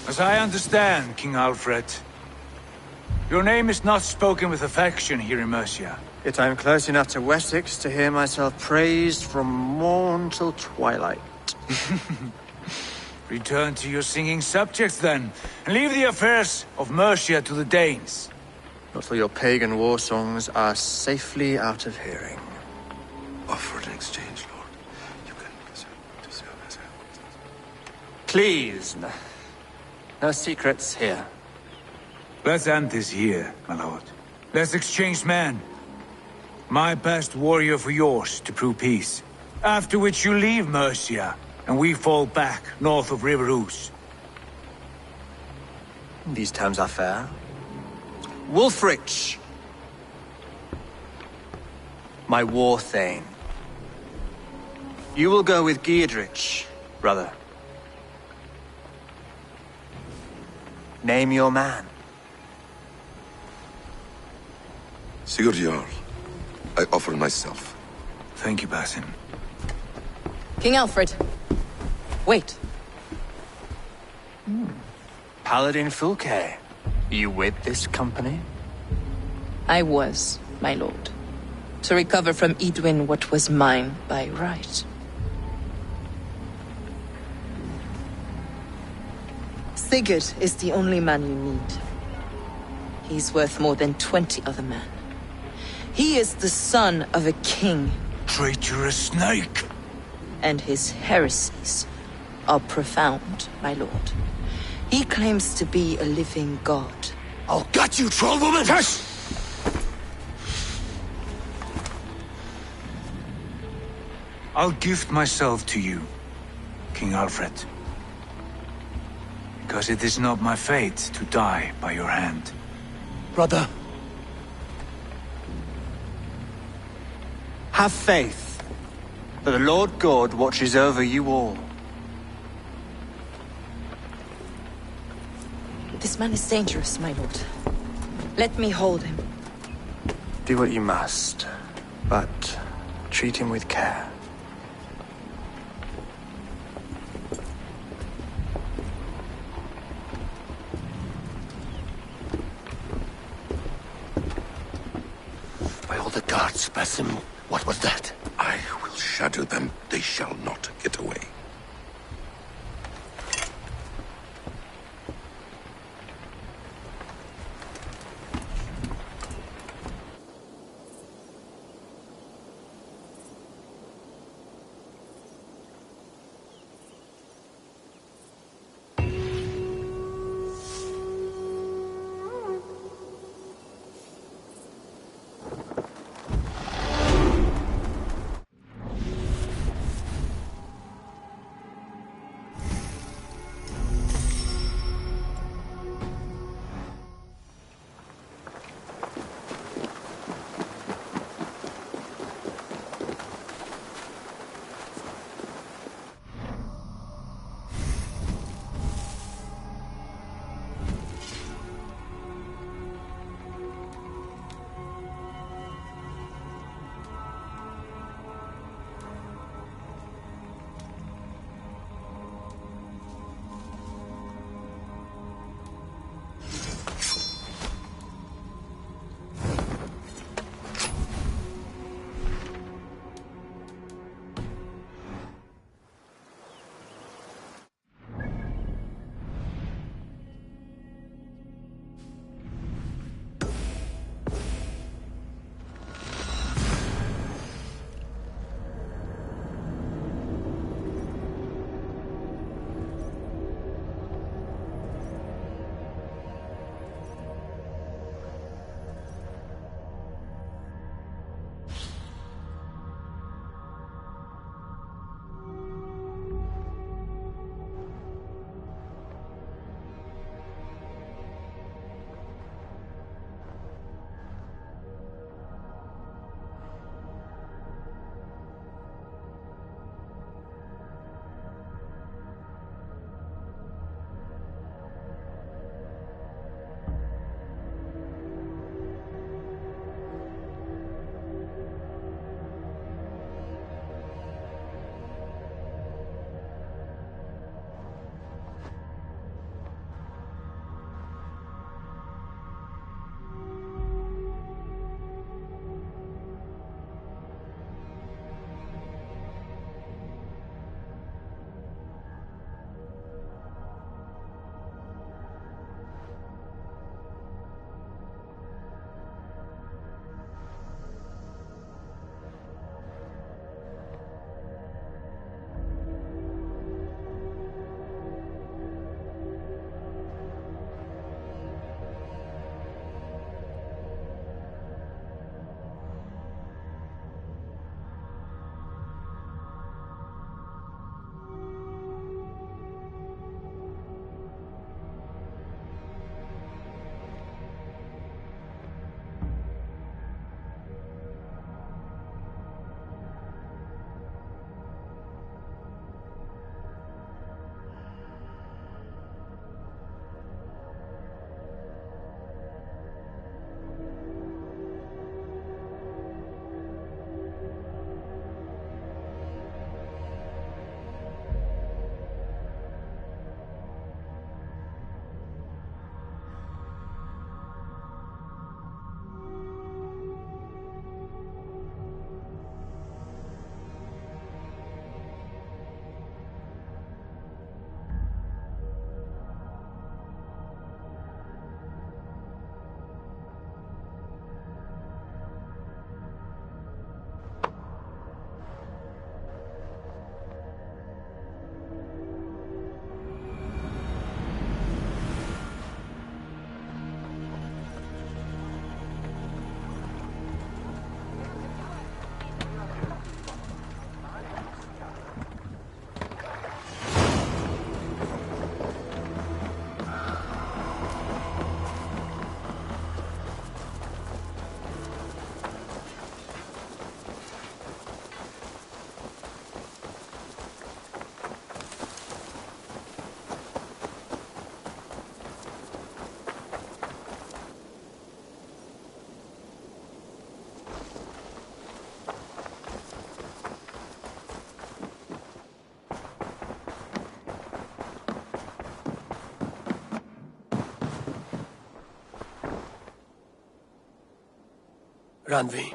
As I understand, King Alfred, your name is not spoken with affection here in Mercia. Yet I am close enough to Wessex to hear myself praised from morn till twilight. Return to your singing subjects, then, and leave the affairs of Mercia to the Danes. Not till your pagan war songs are safely out of hearing. Offer an exchange, Lord. You can... Please, no secrets here. Let's end this here, my lord. Let's exchange men. My best warrior for yours to prove peace. After which you leave Mercia, and we fall back north of River Ouse. These terms are fair. Wulfrich! My war thane. You will go with Giedrich, brother. Name your man. Sigurd Jarl, I offer myself. Thank you, Basim. King Alfred. Wait. Paladin Fulke. You with this company? I was, my lord. To recover from Edwin what was mine by right. Sigurd is the only man you need. He's worth more than 20 other men. He is the son of a king. Traitorous snake! And his heresies are profound, my lord. He claims to be a living god. I'll gut you, troll woman! Tush! I'll gift myself to you, King Alfred. Because it is not my fate to die by your hand. Brother, Have faith that the Lord God watches over you all. This man is dangerous, my lord. Let me hold him. Do what you must, but treat him with care. By all the gods, Basim, what was that? I will shatter them. They shall not get away. Randvi.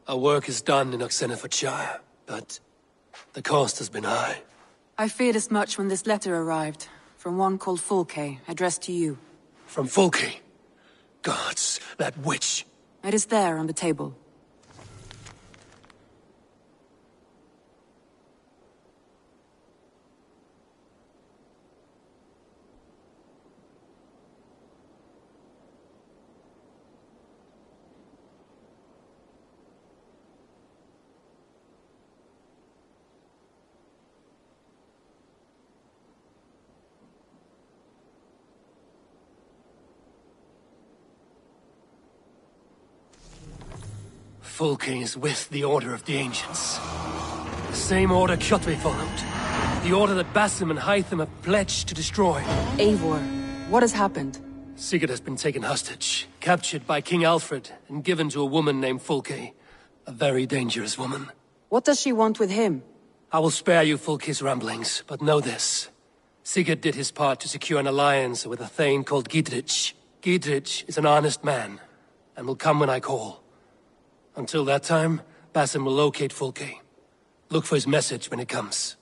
Our work is done in Oxenefordscire, but the cost has been high. I feared as much when this letter arrived, from one called Fulke, addressed to you. From Fulke? Gods, that witch! It is there on the table. Fulke is with the Order of the Ancients. The same order Kjotve followed. The order that Basim and Hytham have pledged to destroy. Eivor, what has happened? Sigurd has been taken hostage, captured by King Alfred, and given to a woman named Fulke. A very dangerous woman. What does she want with him? I will spare you Fulke's ramblings, but know this. Sigurd did his part to secure an alliance with a thane called Gidrich. Gidrich is an honest man, and will come when I call. Until that time, Basim will locate Fulke. Look for his message when it comes.